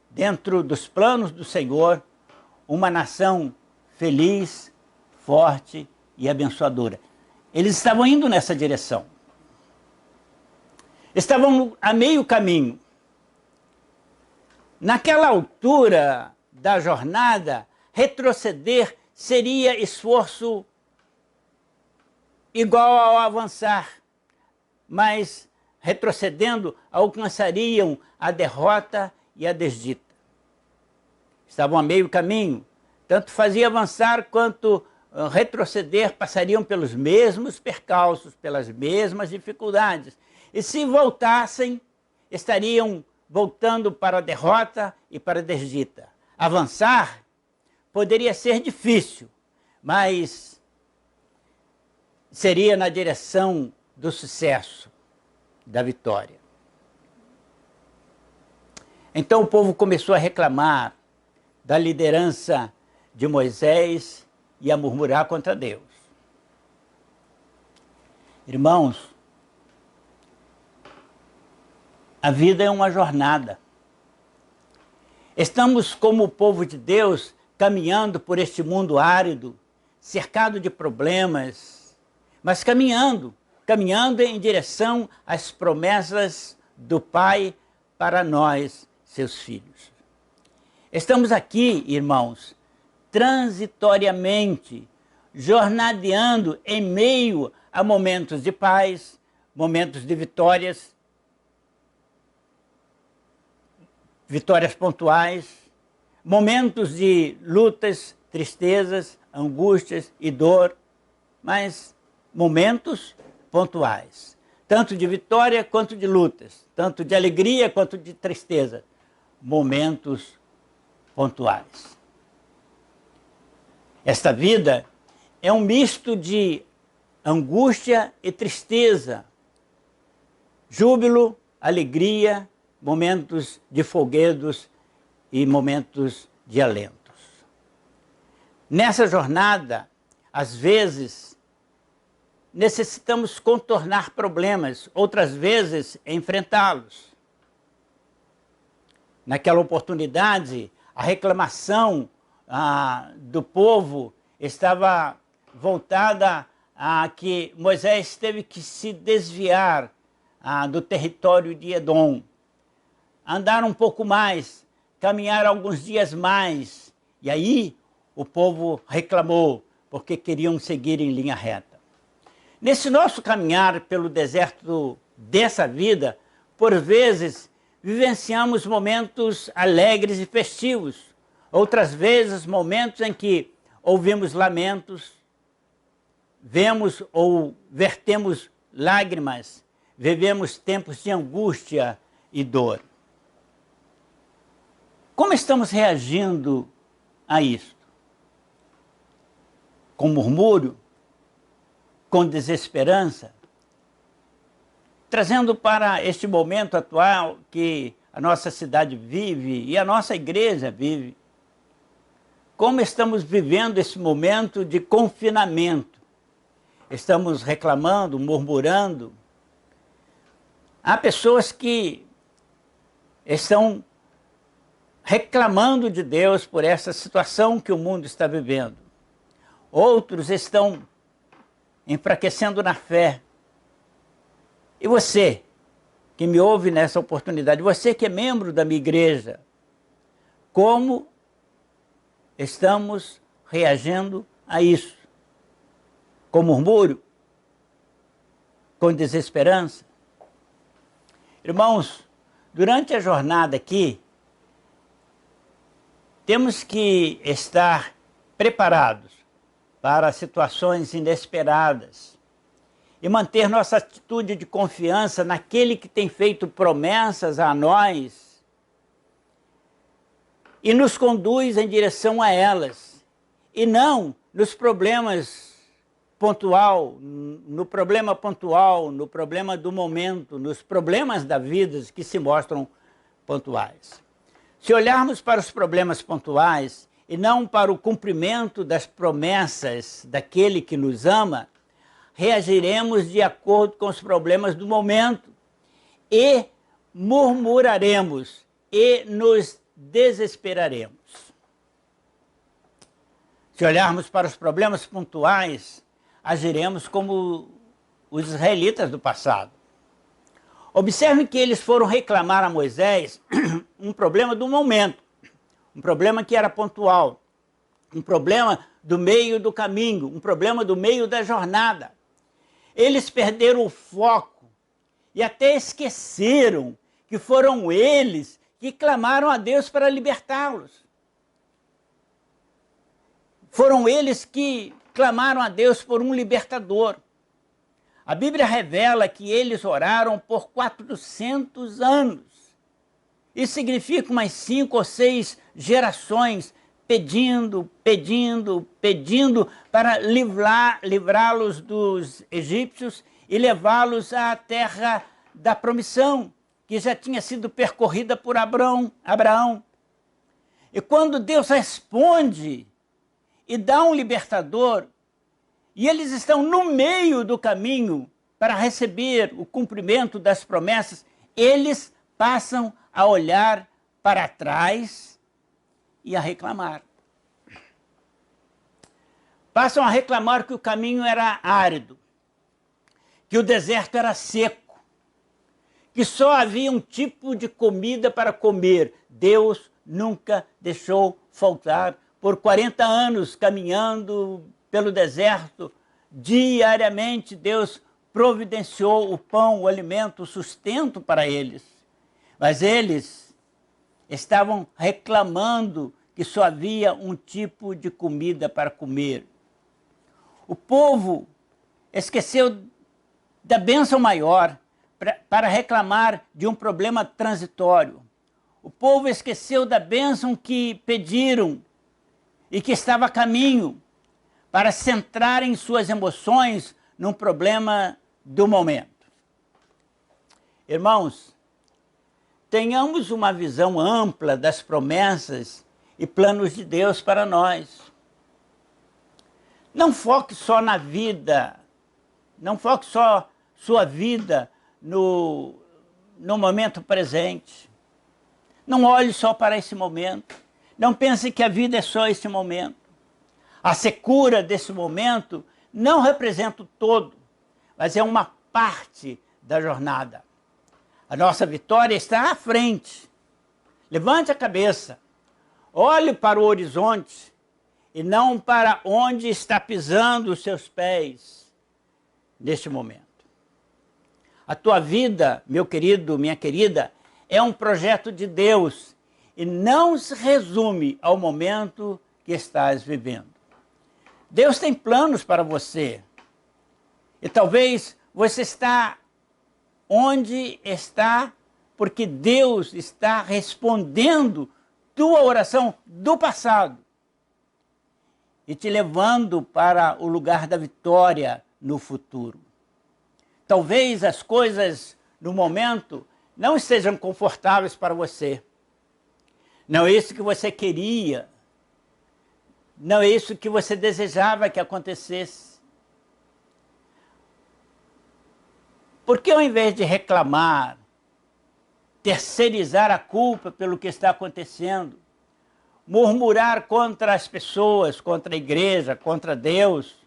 [SPEAKER 1] dentro dos planos do Senhor, uma nação feliz, forte e abençoadora. Eles estavam indo nessa direção. Estavam a meio caminho. Naquela altura da jornada, retroceder seria esforço igual ao avançar, mas retrocedendo alcançariam a derrota e a desdita. Estavam a meio caminho, tanto fazia avançar quanto retroceder, passariam pelos mesmos percalços, pelas mesmas dificuldades. E se voltassem, estariam voltando para a derrota e para a desdita. Avançar poderia ser difícil, mas seria na direção do sucesso, da vitória. Então o povo começou a reclamar da liderança de Moisés e a murmurar contra Deus. Irmãos, a vida é uma jornada. Estamos como o povo de Deus caminhando por este mundo árido, cercado de problemas, mas caminhando em direção às promessas do Pai para nós, seus filhos. Estamos aqui, irmãos, transitoriamente, jornadeando em meio a momentos de paz, momentos de vitórias pontuais, momentos de lutas, tristezas, angústias e dor, mas momentos pontuais, tanto de vitória quanto de lutas, tanto de alegria quanto de tristeza, momentos pontuais. Esta vida é um misto de angústia e tristeza, júbilo, alegria, momentos de folguedos e momentos de alentos. Nessa jornada, às vezes, necessitamos contornar problemas, outras vezes enfrentá-los. Naquela oportunidade, a reclamação do povo estava voltada a que Moisés teve que se desviar do território de Edom, andar um pouco mais, caminhar alguns dias mais, e aí o povo reclamou, porque queriam seguir em linha reta. Nesse nosso caminhar pelo deserto dessa vida, por vezes vivenciamos momentos alegres e festivos, outras vezes momentos em que ouvimos lamentos, vemos ou vertemos lágrimas, vivemos tempos de angústia e dor. Como estamos reagindo a isto? Com murmúrio? Com desesperança? Trazendo para este momento atual que a nossa cidade vive e a nossa igreja vive, como estamos vivendo esse momento de confinamento? Estamos reclamando, murmurando? Há pessoas que estão reclamando de Deus por essa situação que o mundo está vivendo. Outros estão enfraquecendo na fé. E você, que me ouve nessa oportunidade, você que é membro da minha igreja, como estamos reagindo a isso? Com murmúrio? Com desesperança? Irmãos, durante a jornada aqui, temos que estar preparados para situações inesperadas e manter nossa atitude de confiança naquele que tem feito promessas a nós e nos conduz em direção a elas, e não nos problemas no problema pontual, no problema do momento, nos problemas da vida que se mostram pontuais. Se olharmos para os problemas pontuais e não para o cumprimento das promessas daquele que nos ama, reagiremos de acordo com os problemas do momento e murmuraremos e nos desesperaremos. Se olharmos para os problemas pontuais, agiremos como os israelitas do passado. Observe que eles foram reclamar a Moisés um problema do momento, um problema que era pontual, um problema do meio do caminho, um problema do meio da jornada. Eles perderam o foco e até esqueceram que foram eles que clamaram a Deus para libertá-los. Foram eles que clamaram a Deus por um libertador. A Bíblia revela que eles oraram por 400 anos. Isso significa umas 5 ou 6 gerações pedindo para livrá-los dos egípcios e levá-los à terra da promissão, que já tinha sido percorrida por Abraão. E quando Deus responde e dá um libertador, e eles estão no meio do caminho para receber o cumprimento das promessas, eles passam a olhar para trás e a reclamar. passam a reclamar que o caminho era árido, que o deserto era seco, que só havia um tipo de comida para comer. Deus nunca deixou faltar. Por 40 anos caminhando pelo deserto, diariamente Deus providenciou o pão, o alimento, o sustento para eles. Mas eles estavam reclamando que só havia um tipo de comida para comer. O povo esqueceu da bênção maior para reclamar de um problema transitório. O povo esqueceu da bênção que pediram e que estava a caminho para centrarem suas emoções num problema do momento. Irmãos, tenhamos uma visão ampla das promessas e planos de Deus para nós. Não foque só na vida, não foque só sua vida no momento presente. Não olhe só para esse momento. Não pense que a vida é só esse momento. A secura desse momento não representa o todo, mas é uma parte da jornada. A nossa vitória está à frente. Levante a cabeça, olhe para o horizonte e não para onde está pisando os seus pés neste momento. A tua vida, meu querido, minha querida, é um projeto de Deus e não se resume ao momento que estás vivendo. Deus tem planos para você e talvez você está onde está porque Deus está respondendo tua oração do passado e te levando para o lugar da vitória no futuro. Talvez as coisas no momento não estejam confortáveis para você. Não é isso que você queria. Não é isso que você desejava que acontecesse. Por que ao invés de reclamar, terceirizar a culpa pelo que está acontecendo, murmurar contra as pessoas, contra a igreja, contra Deus,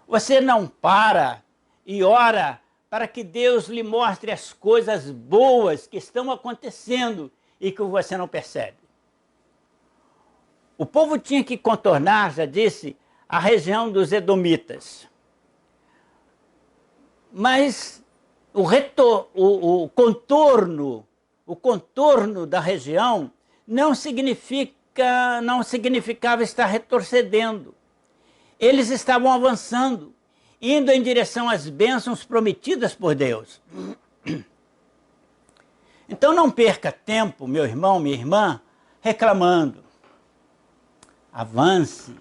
[SPEAKER 1] você não para e ora para que Deus lhe mostre as coisas boas que estão acontecendo e que você não percebe? O povo tinha que contornar, já disse, a região dos Edomitas. Mas o contorno da região não significava estar retrocedendo. Eles estavam avançando, indo em direção às bênçãos prometidas por Deus. Então não perca tempo, meu irmão, minha irmã, reclamando. Avance.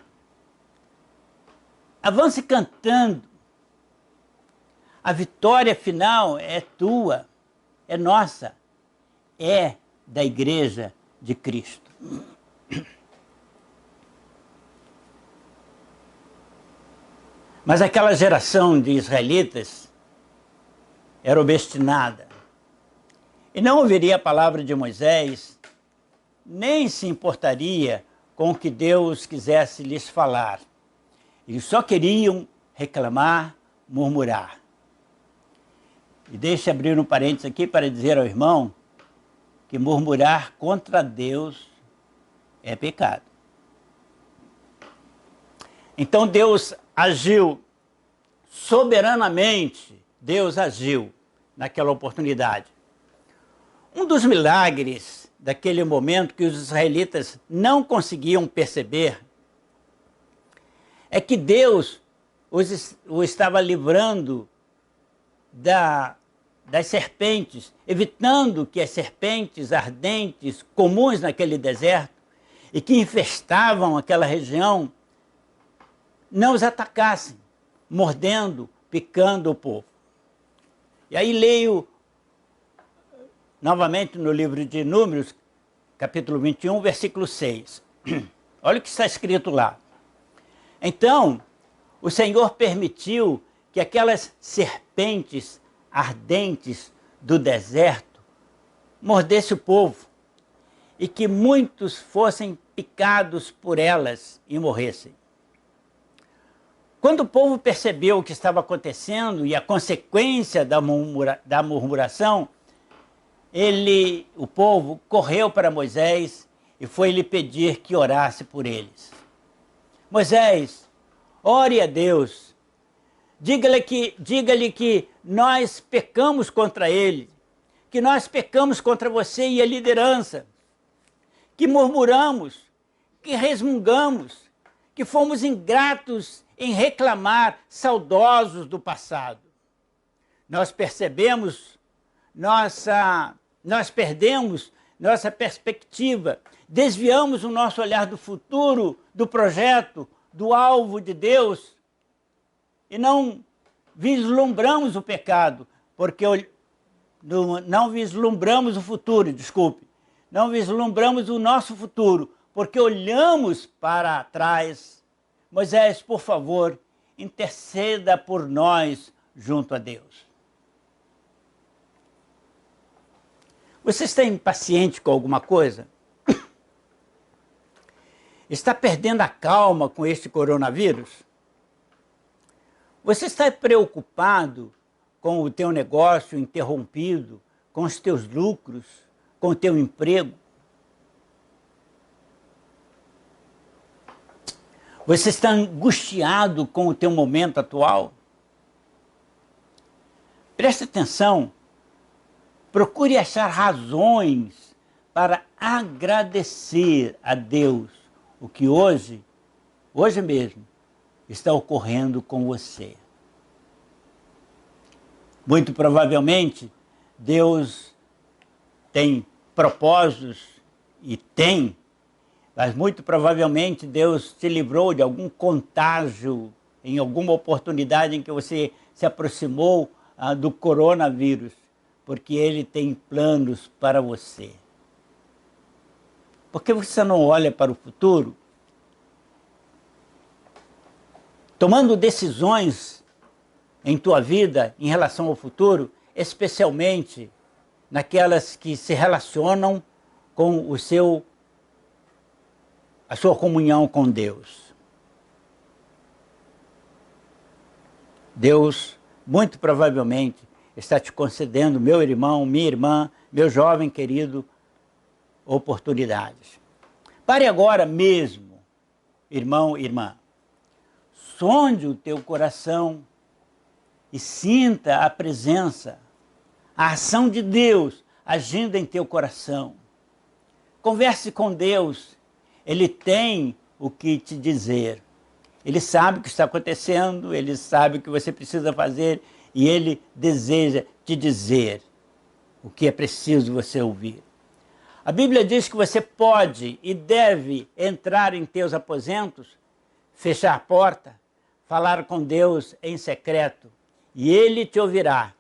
[SPEAKER 1] Avance cantando. A vitória final é tua, é nossa, é da Igreja de Cristo. Mas aquela geração de israelitas era obstinada e não ouviria a palavra de Moisés, nem se importaria com o que Deus quisesse lhes falar. Eles só queriam reclamar, murmurar. E deixe abrir um parênteses aqui para dizer ao irmão que murmurar contra Deus é pecado. Então Deus agiu soberanamente, Deus agiu naquela oportunidade. Um dos milagres daquele momento que os israelitas não conseguiam perceber é que Deus o estava livrando das serpentes, evitando que as serpentes ardentes, comuns naquele deserto, e que infestavam aquela região, não os atacassem, mordendo, picando o povo. E aí leio novamente no livro de Números, capítulo 21, versículo 6. Olha o que está escrito lá. Então, o Senhor permitiu que aquelas serpentes ardentes do deserto mordessem o povo e que muitos fossem picados por elas e morressem. Quando o povo percebeu o que estava acontecendo e a consequência da murmuração, o povo correu para Moisés e foi lhe pedir que orasse por eles. Moisés, ore a Deus, diga-lhe que nós pecamos contra ele, que nós pecamos contra você e a liderança, que murmuramos, que resmungamos, que fomos ingratos em reclamar, saudosos do passado. Nós percebemos, nós perdemos nossa perspectiva, desviamos o nosso olhar do futuro, do projeto, do alvo de Deus e não vislumbramos o pecado, porque não vislumbramos o futuro, desculpe, não vislumbramos o nosso futuro, porque olhamos para trás. Moisés, por favor, interceda por nós junto a Deus. Você está impaciente com alguma coisa? Está perdendo a calma com este coronavírus? Você está preocupado com o teu negócio interrompido, com os teus lucros, com o teu emprego? Você está angustiado com o teu momento atual? Preste atenção, procure achar razões para agradecer a Deus o que hoje mesmo, está ocorrendo com você. Muito provavelmente, Deus tem propósitos e tem, mas muito provavelmente Deus te livrou de algum contágio em alguma oportunidade em que você se aproximou do coronavírus, porque Ele tem planos para você. Por que você não olha para o futuro? Tomando decisões em tua vida em relação ao futuro, especialmente naquelas que se relacionam com a sua comunhão com Deus. Deus, muito provavelmente, está te concedendo, meu irmão, minha irmã, meu jovem querido, oportunidades. Pare agora mesmo, irmão e irmã. Sonde o teu coração e sinta a presença, a ação de Deus agindo em teu coração. Converse com Deus, Ele tem o que te dizer. Ele sabe o que está acontecendo, Ele sabe o que você precisa fazer e Ele deseja te dizer o que é preciso você ouvir. A Bíblia diz que você pode e deve entrar em teus aposentos, fechar a porta, falar com Deus em secreto e Ele te ouvirá.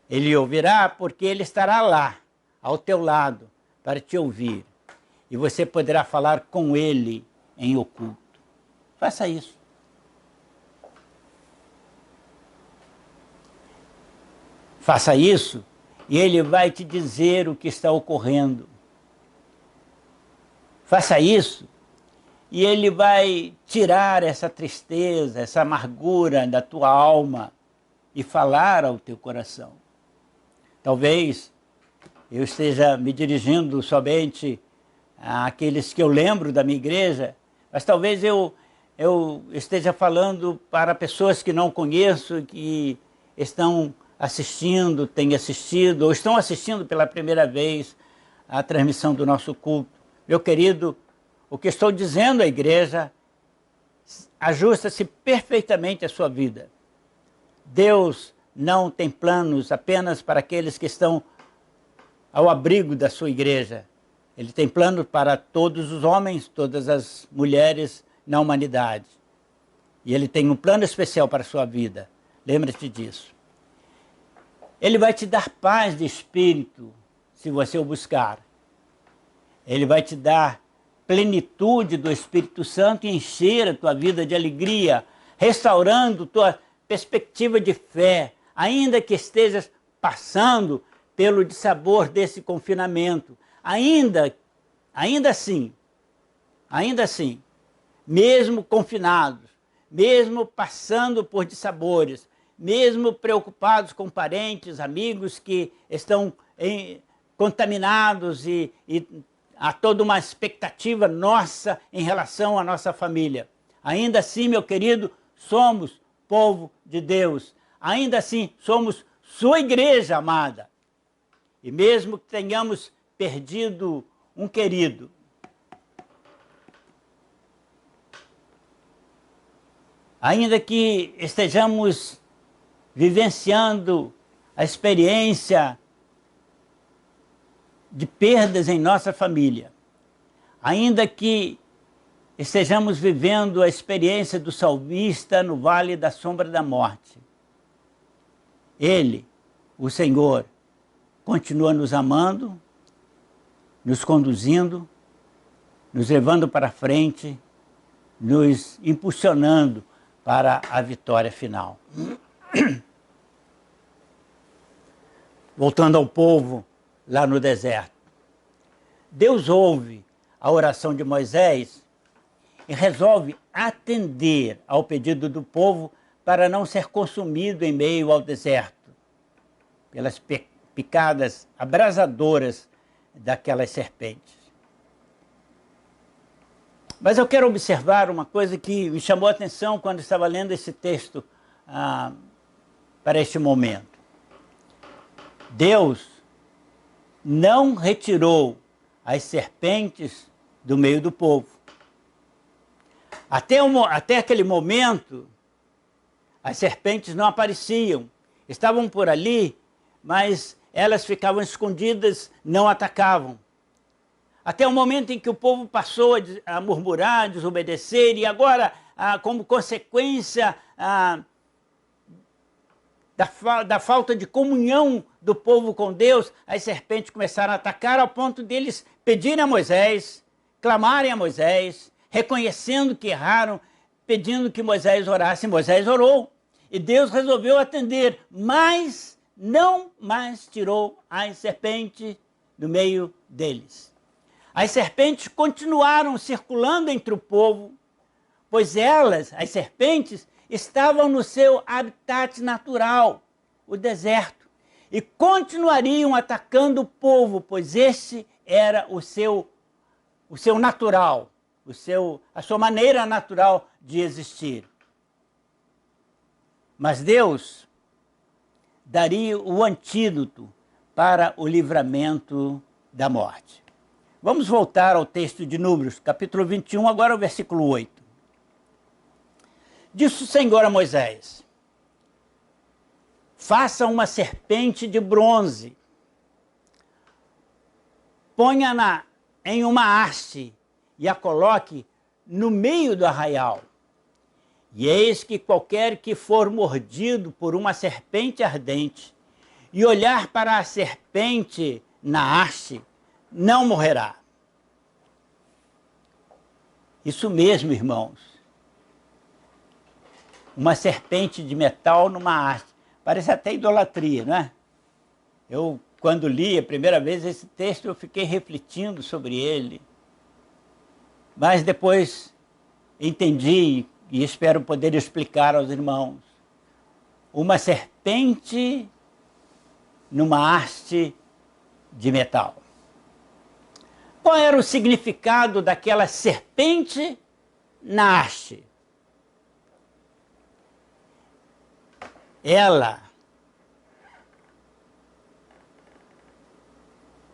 [SPEAKER 1] Ele ouvirá porque Ele estará lá, ao teu lado, para te ouvir. E você poderá falar com Ele em oculto. Faça isso. Faça isso e Ele vai te dizer o que está ocorrendo. Faça isso e Ele vai tirar essa tristeza, essa amargura da tua alma e falar ao teu coração. Talvez eu esteja me dirigindo somente àqueles que eu lembro da minha igreja, mas talvez eu esteja falando para pessoas que não conheço, que estão assistindo, têm assistido, ou estão assistindo pela primeira vez a transmissão do nosso culto. Meu querido, o que estou dizendo à igreja ajusta-se perfeitamente à sua vida. Deus não tem planos apenas para aqueles que estão ao abrigo da sua igreja. Ele tem planos para todos os homens, todas as mulheres na humanidade. E Ele tem um plano especial para a sua vida. Lembre-se disso. Ele vai te dar paz de espírito, se você o buscar. Ele vai te dar plenitude do Espírito Santo e encher a tua vida de alegria, restaurando tua perspectiva de fé, ainda que estejas passando pelo dissabor desse confinamento. Ainda assim, mesmo confinados, mesmo passando por dissabores, mesmo preocupados com parentes, amigos que estão contaminados e há toda uma expectativa nossa em relação à nossa família. Ainda assim, meu querido, somos povo de Deus. Ainda assim, somos sua igreja amada. E mesmo que tenhamos perdido um querido, ainda que estejamos vivenciando a experiência de perdas em nossa família, ainda que estejamos vivendo a experiência do salmista no vale da sombra da morte, Ele, o Senhor, continua nos amando, nos conduzindo, nos levando para frente, nos impulsionando para a vitória final. Voltando ao povo lá no deserto. Deus ouve a oração de Moisés e resolve atender ao pedido do povo para não ser consumido em meio ao deserto, pelas picadas abrasadoras daquelas serpentes. Mas eu quero observar uma coisa que me chamou a atenção quando estava lendo esse texto para este momento. Deus não retirou as serpentes do meio do povo. Até aquele momento, as serpentes não apareciam. Estavam por ali, mas elas ficavam escondidas, não atacavam. Até o momento em que o povo passou a murmurar, a desobedecer, e agora, como consequência da falta de comunhão do povo com Deus, as serpentes começaram a atacar ao ponto deles pedirem a Moisés, clamarem a Moisés, reconhecendo que erraram, pedindo que Moisés orasse. Moisés orou e Deus resolveu atender, mas não mais tirou as serpentes do meio deles. As serpentes continuaram circulando entre o povo, pois elas, as serpentes, estavam no seu habitat natural, o deserto, e continuariam atacando o povo, pois esse era o seu natural, a sua maneira natural de existir. Mas Deus daria o antídoto para o livramento da morte. Vamos voltar ao texto de Números, capítulo 21, agora o versículo 8. Disse o Senhor a Moisés: faça uma serpente de bronze, ponha-na em uma haste e a coloque no meio do arraial. E eis que qualquer que for mordido por uma serpente ardente e olhar para a serpente na haste, não morrerá. Isso mesmo, irmãos. Uma serpente de metal numa haste. Parece até idolatria, não é? Eu, quando li a primeira vez esse texto, eu fiquei refletindo sobre ele. Mas depois entendi e espero poder explicar aos irmãos. Uma serpente numa haste de metal. Qual era o significado daquela serpente na haste? Ela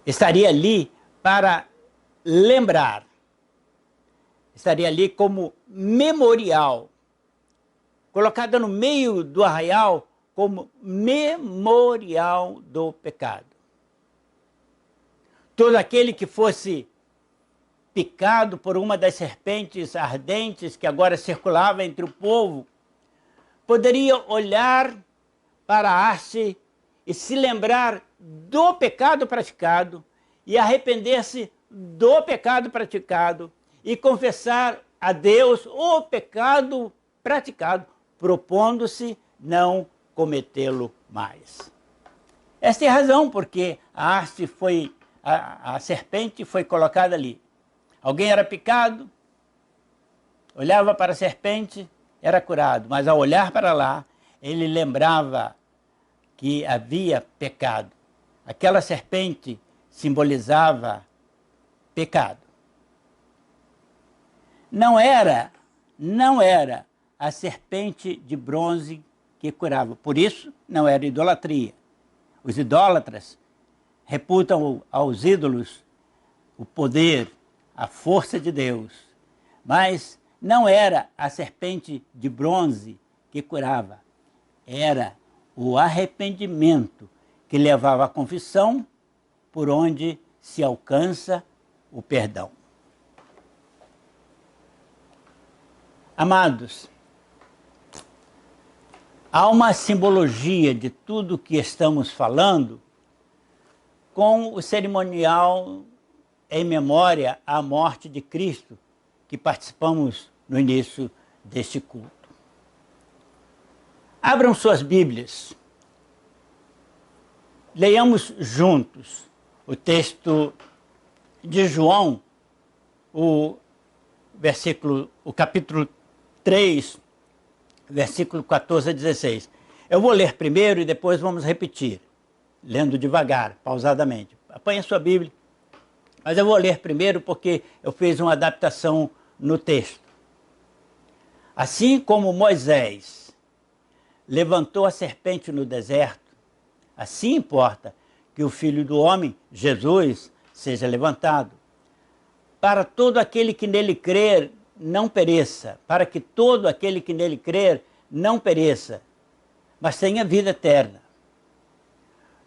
[SPEAKER 1] estaria ali para lembrar, estaria ali como memorial, colocada no meio do arraial como memorial do pecado. Todo aquele que fosse picado por uma das serpentes ardentes que agora circulava entre o povo, poderia olhar para a haste e se lembrar do pecado praticado e arrepender-se do pecado praticado e confessar a Deus o pecado praticado, propondo-se não cometê-lo mais. Esta é a razão porque a haste a serpente foi colocada ali. Alguém era picado, olhava para a serpente, era curado, mas ao olhar para lá, ele lembrava que havia pecado. Aquela serpente simbolizava pecado. Não era a serpente de bronze que curava. Por isso, não era idolatria. Os idólatras reputam aos ídolos o poder, a força de Deus. Mas não era a serpente de bronze que curava. Era o arrependimento que levava à confissão, por onde se alcança o perdão. Amados, há uma simbologia de tudo que estamos falando com o cerimonial em memória à morte de Cristo, que participamos no início deste culto. Abram suas Bíblias. Leiamos juntos o texto de João, o capítulo 3, versículo 14 a 16. Eu vou ler primeiro e depois vamos repetir, lendo devagar, pausadamente. Apanhe a sua Bíblia, mas eu vou ler primeiro porque eu fiz uma adaptação no texto. Assim como Moisés levantou a serpente no deserto, assim importa que o Filho do Homem, Jesus, seja levantado, para todo aquele que nele crer não pereça, para que todo aquele que nele crer não pereça, mas tenha vida eterna.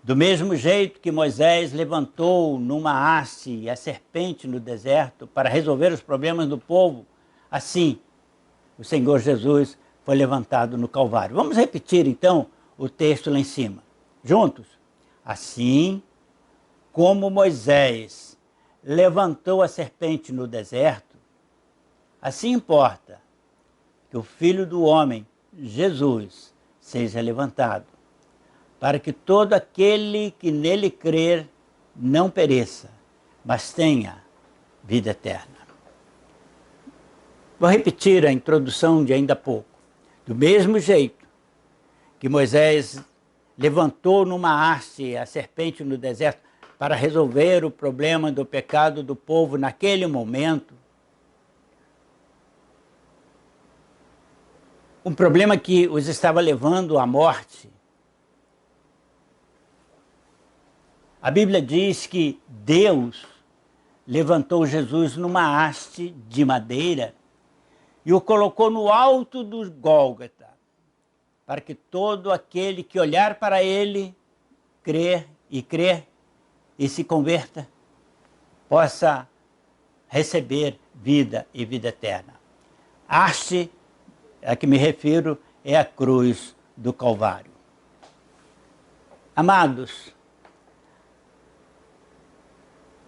[SPEAKER 1] Do mesmo jeito que Moisés levantou numa haste a serpente no deserto para resolver os problemas do povo, assim o Senhor Jesus foi levantado no Calvário. Vamos repetir então o texto lá em cima, juntos. Assim como Moisés levantou a serpente no deserto, assim importa que o Filho do Homem, Jesus, seja levantado, para que todo aquele que nele crer não pereça, mas tenha vida eterna. Vou repetir a introdução de ainda há pouco. Do mesmo jeito que Moisés levantou numa haste a serpente no deserto para resolver o problema do pecado do povo naquele momento, um problema que os estava levando à morte. A Bíblia diz que Deus levantou Jesus numa haste de madeira e o colocou no alto do Gólgota, para que todo aquele que olhar para ele, crer e se converta, possa receber vida e vida eterna. Haste a que me refiro é a cruz do Calvário. Amados,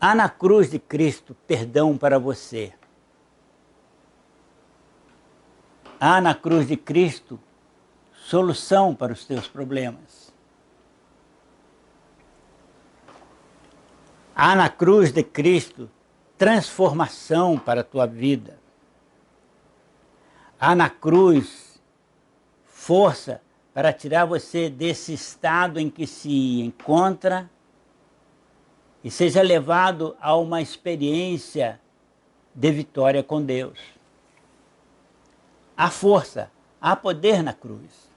[SPEAKER 1] há na cruz de Cristo perdão para você. Há na cruz de Cristo solução para os teus problemas. Há na cruz de Cristo transformação para a tua vida. Há na cruz força para tirar você desse estado em que se encontra e seja levado a uma experiência de vitória com Deus. Há força, há poder na cruz.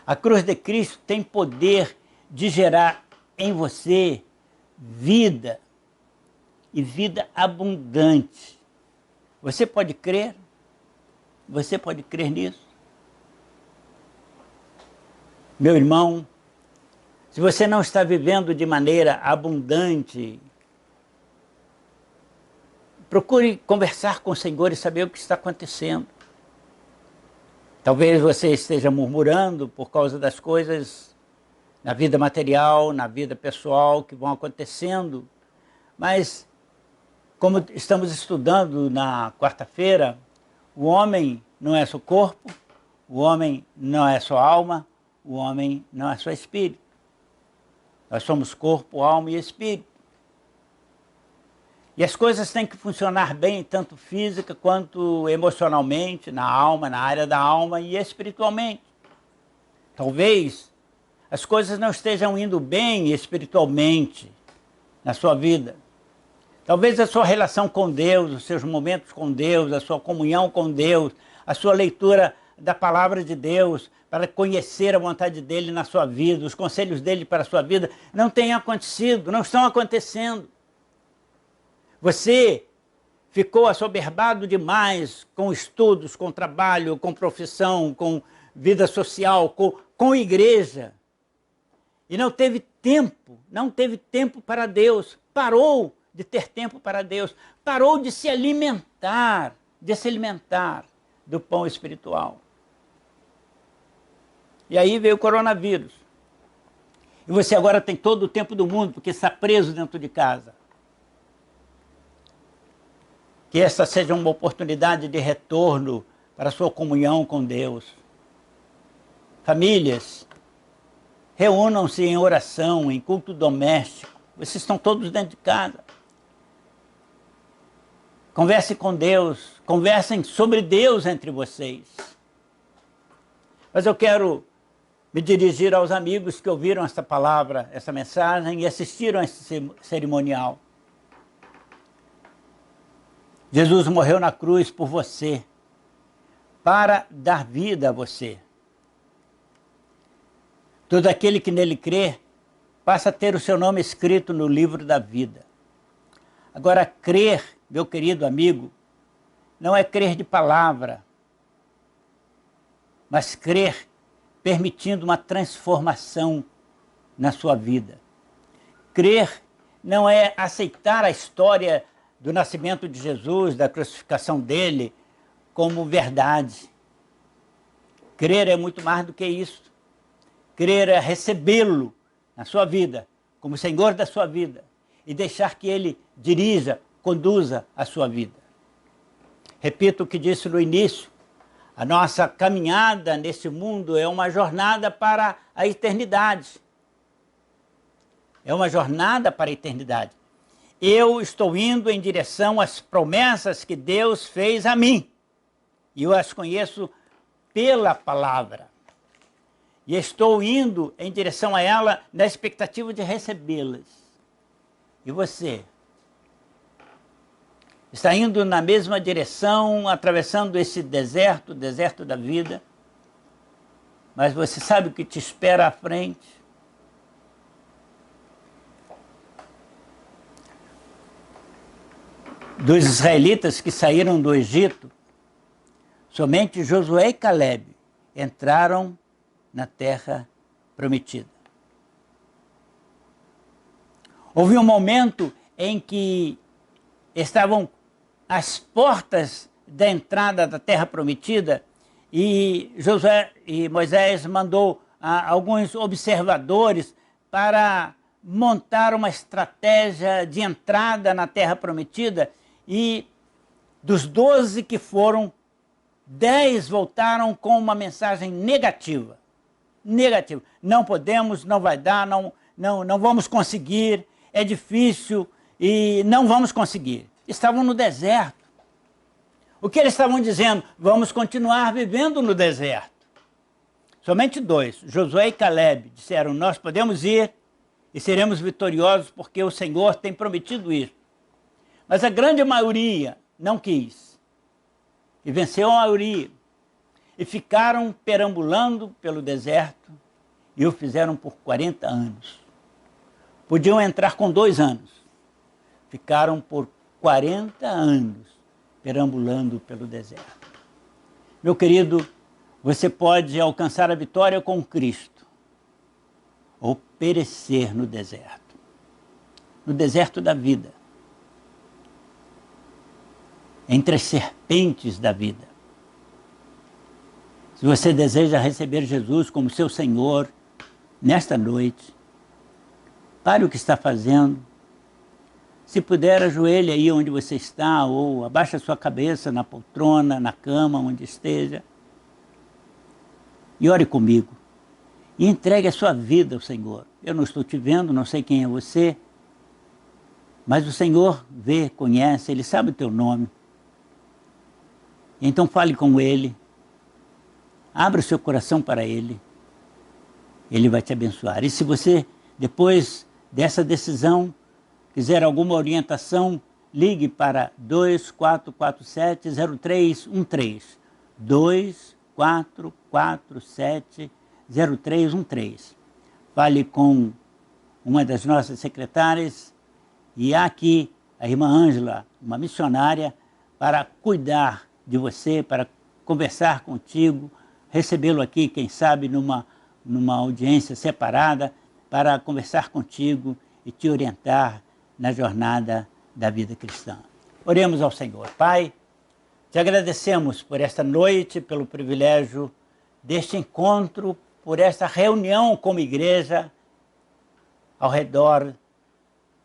[SPEAKER 1] A cruz de Cristo tem poder de gerar em você vida e vida abundante. Você pode crer? Você pode crer nisso? Meu irmão, se você não está vivendo de maneira abundante, procure conversar com o Senhor e saber o que está acontecendo. Talvez você esteja murmurando por causa das coisas na vida material, na vida pessoal que vão acontecendo, mas como estamos estudando na quarta-feira, o homem não é só corpo, o homem não é só alma, o homem não é só espírito. Nós somos corpo, alma e espírito. E as coisas têm que funcionar bem, tanto física quanto emocionalmente, na alma, na área da alma e espiritualmente. Talvez as coisas não estejam indo bem espiritualmente na sua vida. Talvez a sua relação com Deus, os seus momentos com Deus, a sua comunhão com Deus, a sua leitura da palavra de Deus, para conhecer a vontade dele na sua vida, os conselhos dele para a sua vida, não tenham acontecido, não estão acontecendo. Você ficou assoberbado demais com estudos, com trabalho, com profissão, com vida social, com igreja. E não teve tempo para Deus, parou de ter tempo para Deus, parou de se alimentar do pão espiritual. E aí veio o coronavírus. E você agora tem todo o tempo do mundo, porque está preso dentro de casa. Que essa seja uma oportunidade de retorno para a sua comunhão com Deus. Famílias, reúnam-se em oração, em culto doméstico. Vocês estão todos dentro de casa. Conversem com Deus, conversem sobre Deus entre vocês. Mas eu quero me dirigir aos amigos que ouviram esta palavra, essa mensagem e assistiram a esse cerimonial. Jesus morreu na cruz por você, para dar vida a você. Todo aquele que nele crê, passa a ter o seu nome escrito no livro da vida. Agora, crer, meu querido amigo, não é crer de palavra, mas crer permitindo uma transformação na sua vida. Crer não é aceitar a história do nascimento de Jesus, da crucificação dele, como verdade. Crer é muito mais do que isso. Crer é recebê-lo na sua vida, como Senhor da sua vida, e deixar que ele dirija, conduza a sua vida. Repito o que disse no início, a nossa caminhada nesse mundo é uma jornada para a eternidade. É uma jornada para a eternidade. Eu estou indo em direção às promessas que Deus fez a mim. E eu as conheço pela palavra. E estou indo em direção a ela na expectativa de recebê-las. E você? Está indo na mesma direção, atravessando esse deserto, o deserto da vida. Mas você sabe o que te espera à frente? Dos israelitas que saíram do Egito, somente Josué e Caleb entraram na terra prometida. Houve um momento em que estavam às portas da entrada da terra prometida e Josué e Moisés mandou alguns observadores para montar uma estratégia de entrada na terra prometida. E dos 12 que foram, 10 voltaram com uma mensagem negativa. Negativa. Não podemos, não vai dar, não vamos conseguir, é difícil e não vamos conseguir. Estavam no deserto. O que eles estavam dizendo? Vamos continuar vivendo no deserto. Somente 2, Josué e Caleb, disseram, nós podemos ir e seremos vitoriosos porque o Senhor tem prometido isso. Mas a grande maioria não quis. E venceu a maioria. E ficaram perambulando pelo deserto e o fizeram por 40 anos. Podiam entrar com 2 anos. Ficaram por 40 anos perambulando pelo deserto. Meu querido, você pode alcançar a vitória com Cristo ou perecer no deserto da vida, entre as serpentes da vida. Se você deseja receber Jesus como seu Senhor nesta noite, pare o que está fazendo. Se puder, ajoelhe aí onde você está ou abaixe a sua cabeça na poltrona, na cama, onde esteja. E ore comigo. E entregue a sua vida ao Senhor. Eu não estou te vendo, não sei quem é você. Mas o Senhor vê, conhece, Ele sabe o teu nome. Então fale com Ele, abra o seu coração para Ele, Ele vai te abençoar. E se você, depois dessa decisão, quiser alguma orientação, ligue para 2447-0313, 2447-0313. Fale com uma das nossas secretárias e há aqui a irmã Ângela, uma missionária, para cuidar de você, para conversar contigo, recebê-lo aqui, quem sabe, numa audiência separada, para conversar contigo e te orientar na jornada da vida cristã. Oremos ao Senhor. Pai, te agradecemos por esta noite, pelo privilégio deste encontro, por esta reunião como igreja ao redor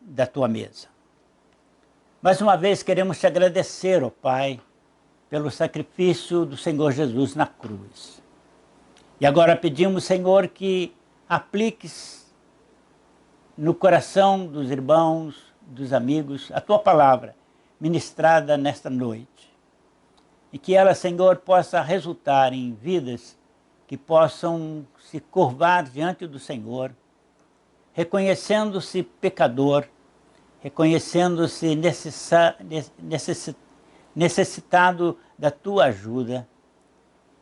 [SPEAKER 1] da tua mesa. Mais uma vez queremos te agradecer, ó Pai, pelo sacrifício do Senhor Jesus na cruz. E agora pedimos, Senhor, que apliques no coração dos irmãos, dos amigos, a tua palavra ministrada nesta noite. E que ela, Senhor, possa resultar em vidas que possam se curvar diante do Senhor, reconhecendo-se pecador, reconhecendo-se necessitado da tua ajuda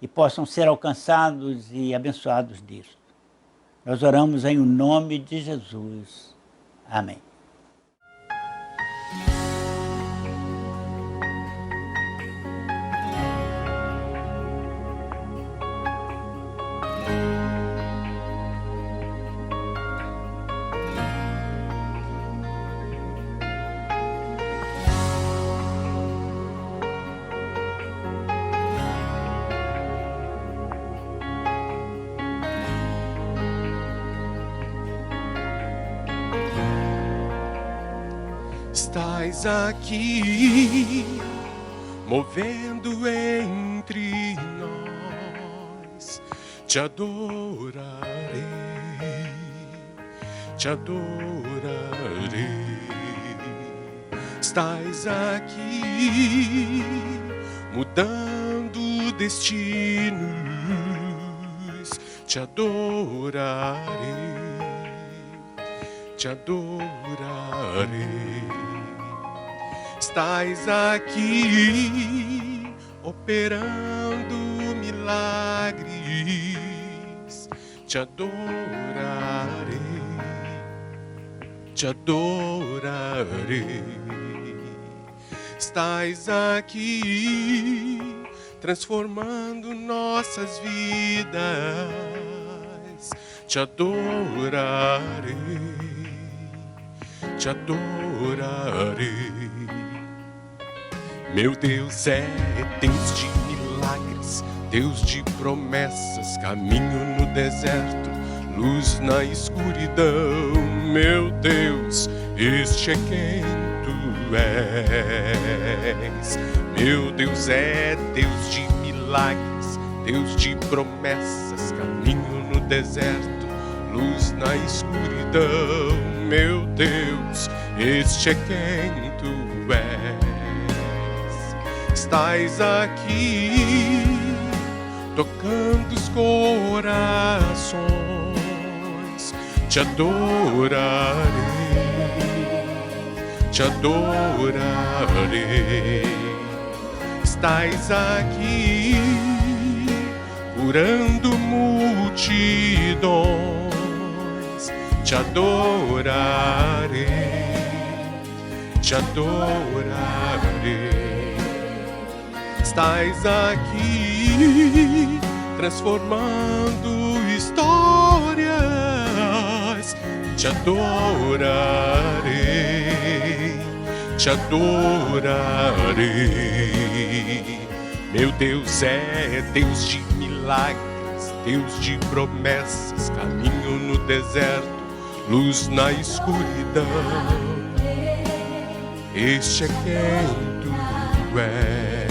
[SPEAKER 1] e possam ser alcançados e abençoados disto. Nós oramos em nome de Jesus. Amém.
[SPEAKER 2] Estás aqui, movendo entre nós. Te adorarei, te adorarei. Estás aqui, mudando destinos. Te adorarei, te adorarei. Estás aqui, operando milagres. Te adorarei, te adorarei. Estás aqui, transformando nossas vidas. Te adorarei, te adorarei. Meu Deus é Deus de milagres, Deus de promessas, caminho no deserto, luz na escuridão. Meu Deus, este é quem tu és. Meu Deus é Deus de milagres, Deus de promessas, caminho no deserto, luz na escuridão. Meu Deus, este é quem tu és. Estás aqui, tocando os corações. Te adorarei, te adorarei. Estás aqui, curando multidões. Te adorarei, te adorarei. Estás aqui, transformando histórias. Te adorarei, te adorarei. Meu Deus é Deus de milagres, Deus de promessas, caminho no deserto, luz na escuridão. Este é quem tu és.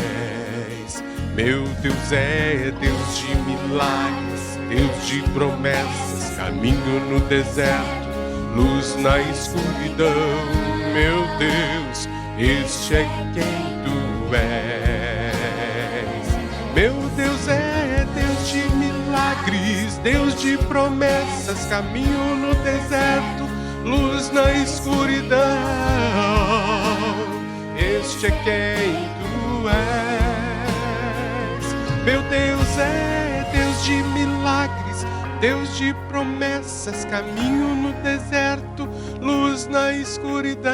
[SPEAKER 2] Meu Deus é Deus de milagres, Deus de promessas, caminho no deserto, luz na escuridão. meu Deus, este é quem tu és. Meu Deus é Deus de milagres, Deus de promessas, caminho no deserto, luz na escuridão. Este é quem tu és. Meu Deus é Deus de milagres, Deus de promessas, caminho no deserto, luz na escuridão.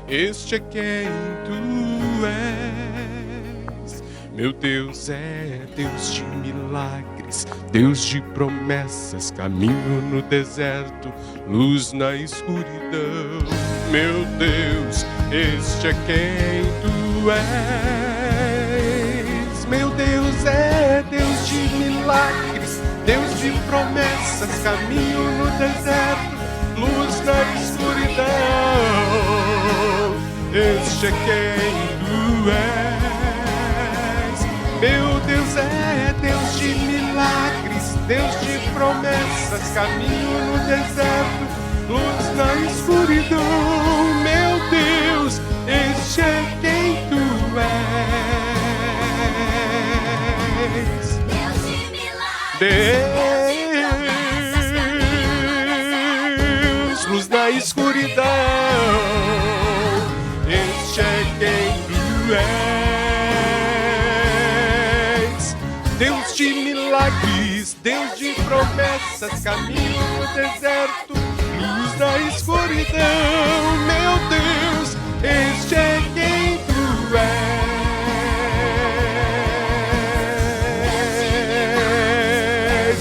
[SPEAKER 2] Este é quem tu és. Meu Deus é Deus de milagres, Deus de promessas, caminho no deserto, luz na escuridão. Meu Deus, este é quem tu és. Meu Deus é Deus de milagres, Deus de promessas, caminho no deserto, luz na escuridão. Este é quem tu és. Meu Deus é Deus de milagres, Deus de promessas, caminho no deserto, luz na escuridão. Meu Deus, este é quem tu és.
[SPEAKER 3] Deus de milagres,
[SPEAKER 2] Deus, luz na escuridão. Este é quem tu és. Deus de milagres, Deus de promessas, caminho no deserto, luz na escuridão. Meu Deus, este é quem tu és.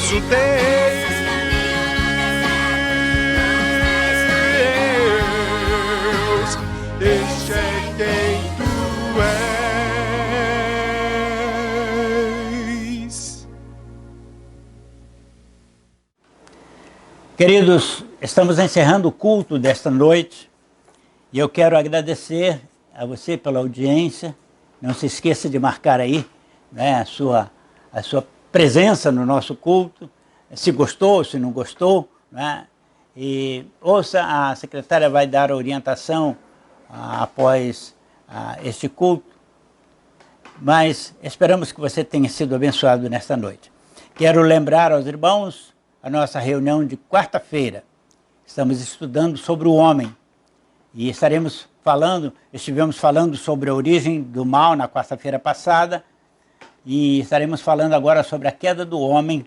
[SPEAKER 2] O Deus, este é quem tu és.
[SPEAKER 1] Queridos, estamos encerrando o culto desta noite e eu quero agradecer a você pela audiência. Não se esqueça de marcar aí, né, a sua presença no nosso culto, se gostou, se não gostou, né? E ouça, a secretária vai dar a orientação após este culto, mas esperamos que você tenha sido abençoado nesta noite. Quero lembrar aos irmãos a nossa reunião de quarta-feira. Estamos estudando sobre o homem e estivemos falando sobre a origem do mal na quarta-feira passada e estaremos falando agora sobre a queda do homem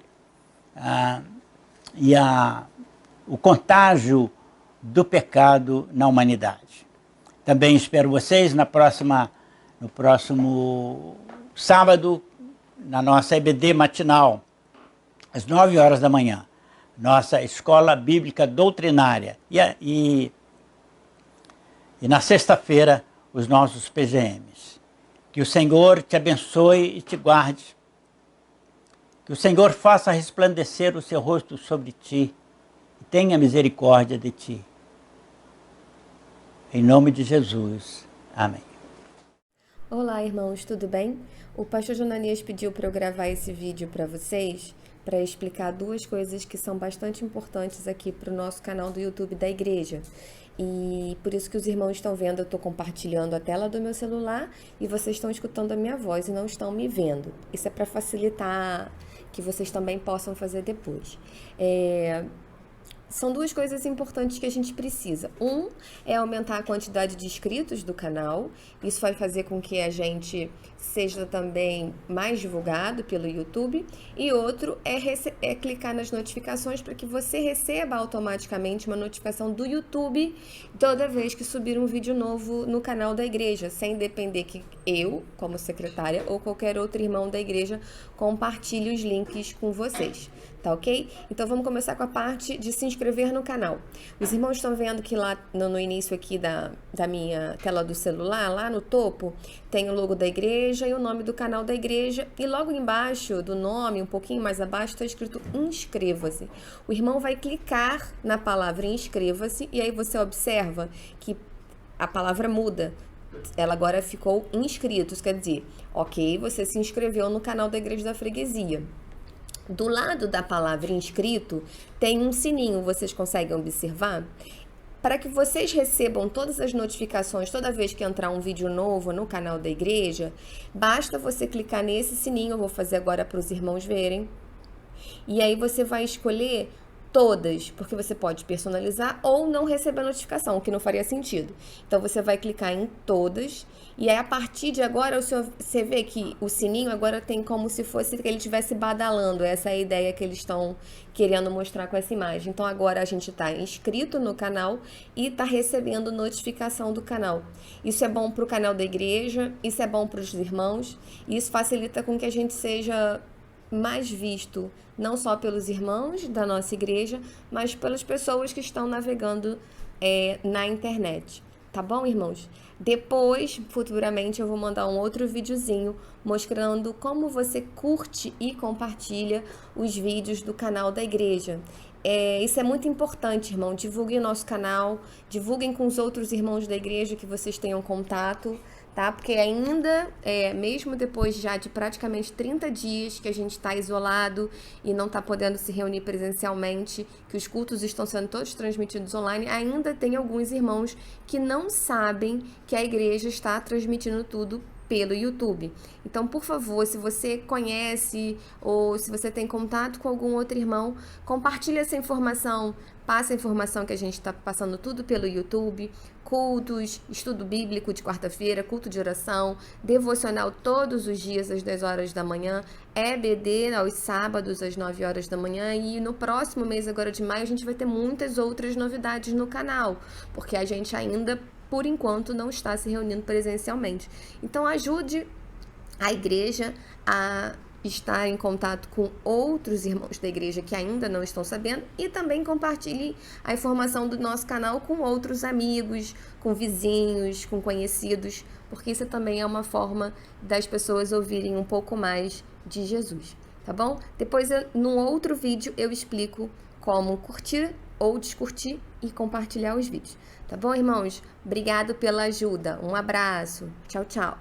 [SPEAKER 1] e o contágio do pecado na humanidade. Também espero vocês no próximo sábado, na nossa EBD matinal, às 9 horas da manhã, nossa Escola Bíblica Doutrinária. E na sexta-feira, os nossos PGMs. Que o Senhor te abençoe e te guarde. Que o Senhor faça resplandecer o seu rosto sobre ti e tenha misericórdia de ti. Em nome de Jesus. Amém.
[SPEAKER 5] Olá, irmãos, tudo bem? O pastor Jonanias pediu para eu gravar esse vídeo para vocês, para explicar duas coisas que são bastante importantes aqui para o nosso canal do YouTube da igreja. E por isso que os irmãos estão vendo, eu estou compartilhando a tela do meu celular e vocês estão escutando a minha voz e não estão me vendo. Isso é para facilitar que vocês também possam fazer depois. São duas coisas importantes que a gente precisa. Um é aumentar a quantidade de inscritos do canal. Isso vai fazer com que a gente seja também mais divulgado pelo YouTube. E outro é clicar nas notificações para que você receba automaticamente uma notificação do YouTube toda vez que subir um vídeo novo no canal da igreja, sem depender que eu, como secretária, ou qualquer outro irmão da igreja compartilhe os links com vocês. Tá ok? Então vamos começar com a parte de se inscrever no canal. Os irmãos estão vendo que lá no início aqui da minha tela do celular, lá no topo, tem o logo da igreja e o nome do canal da igreja. E logo embaixo do nome, um pouquinho mais abaixo, está escrito inscreva-se. O irmão vai clicar na palavra inscreva-se e aí você observa que a palavra muda. Ela agora ficou inscritos, quer dizer, ok, você se inscreveu no canal da Igreja da Freguesia. Do lado da palavra inscrito tem um sininho, vocês conseguem observar? para que vocês recebam todas as notificações toda vez que entrar um vídeo novo no canal da igreja, basta você clicar nesse sininho, eu vou fazer agora para os irmãos verem, e aí você vai escolher todas, porque você pode personalizar ou não receber a notificação, o que não faria sentido. Então você vai clicar em todas, e aí a partir de agora você vê que o sininho agora tem como se fosse que ele estivesse badalando. Essa é a ideia que eles estão querendo mostrar com essa imagem. Então agora a gente está inscrito no canal e está recebendo notificação do canal. Isso é bom para o canal da igreja, isso é bom para os irmãos, e isso facilita com que a gente seja mais visto, não só pelos irmãos da nossa igreja, mas pelas pessoas que estão navegando na internet. Tá bom, irmãos? Depois, futuramente, eu vou mandar um outro videozinho mostrando como você curte e compartilha os vídeos do canal da igreja. Isso é muito importante, irmão. Divulguem o nosso canal, divulguem com os outros irmãos da igreja que vocês tenham contato, tá? Porque ainda, mesmo depois já de praticamente 30 dias que a gente está isolado e não está podendo se reunir presencialmente, que os cultos estão sendo todos transmitidos online, ainda tem alguns irmãos que não sabem que a igreja está transmitindo tudo pelo YouTube. Então, por favor, se você conhece ou se você tem contato com algum outro irmão, compartilhe essa informação, passa a informação que a gente está passando tudo pelo YouTube, cultos, estudo bíblico de quarta-feira, culto de oração, devocional todos os dias às 10 horas da manhã, EBD aos sábados às 9 horas da manhã, e no próximo mês agora de maio a gente vai ter muitas outras novidades no canal, porque a gente ainda por enquanto não está se reunindo presencialmente. Então ajude a igreja a estar em contato com outros irmãos da igreja que ainda não estão sabendo, e também compartilhe a informação do nosso canal com outros amigos, com vizinhos, com conhecidos, porque isso também é uma forma das pessoas ouvirem um pouco mais de Jesus, tá bom? Depois, num outro vídeo, eu explico como curtir ou descurtir e compartilhar os vídeos. Tá bom, irmãos? Obrigado pela ajuda. Um abraço. Tchau, tchau.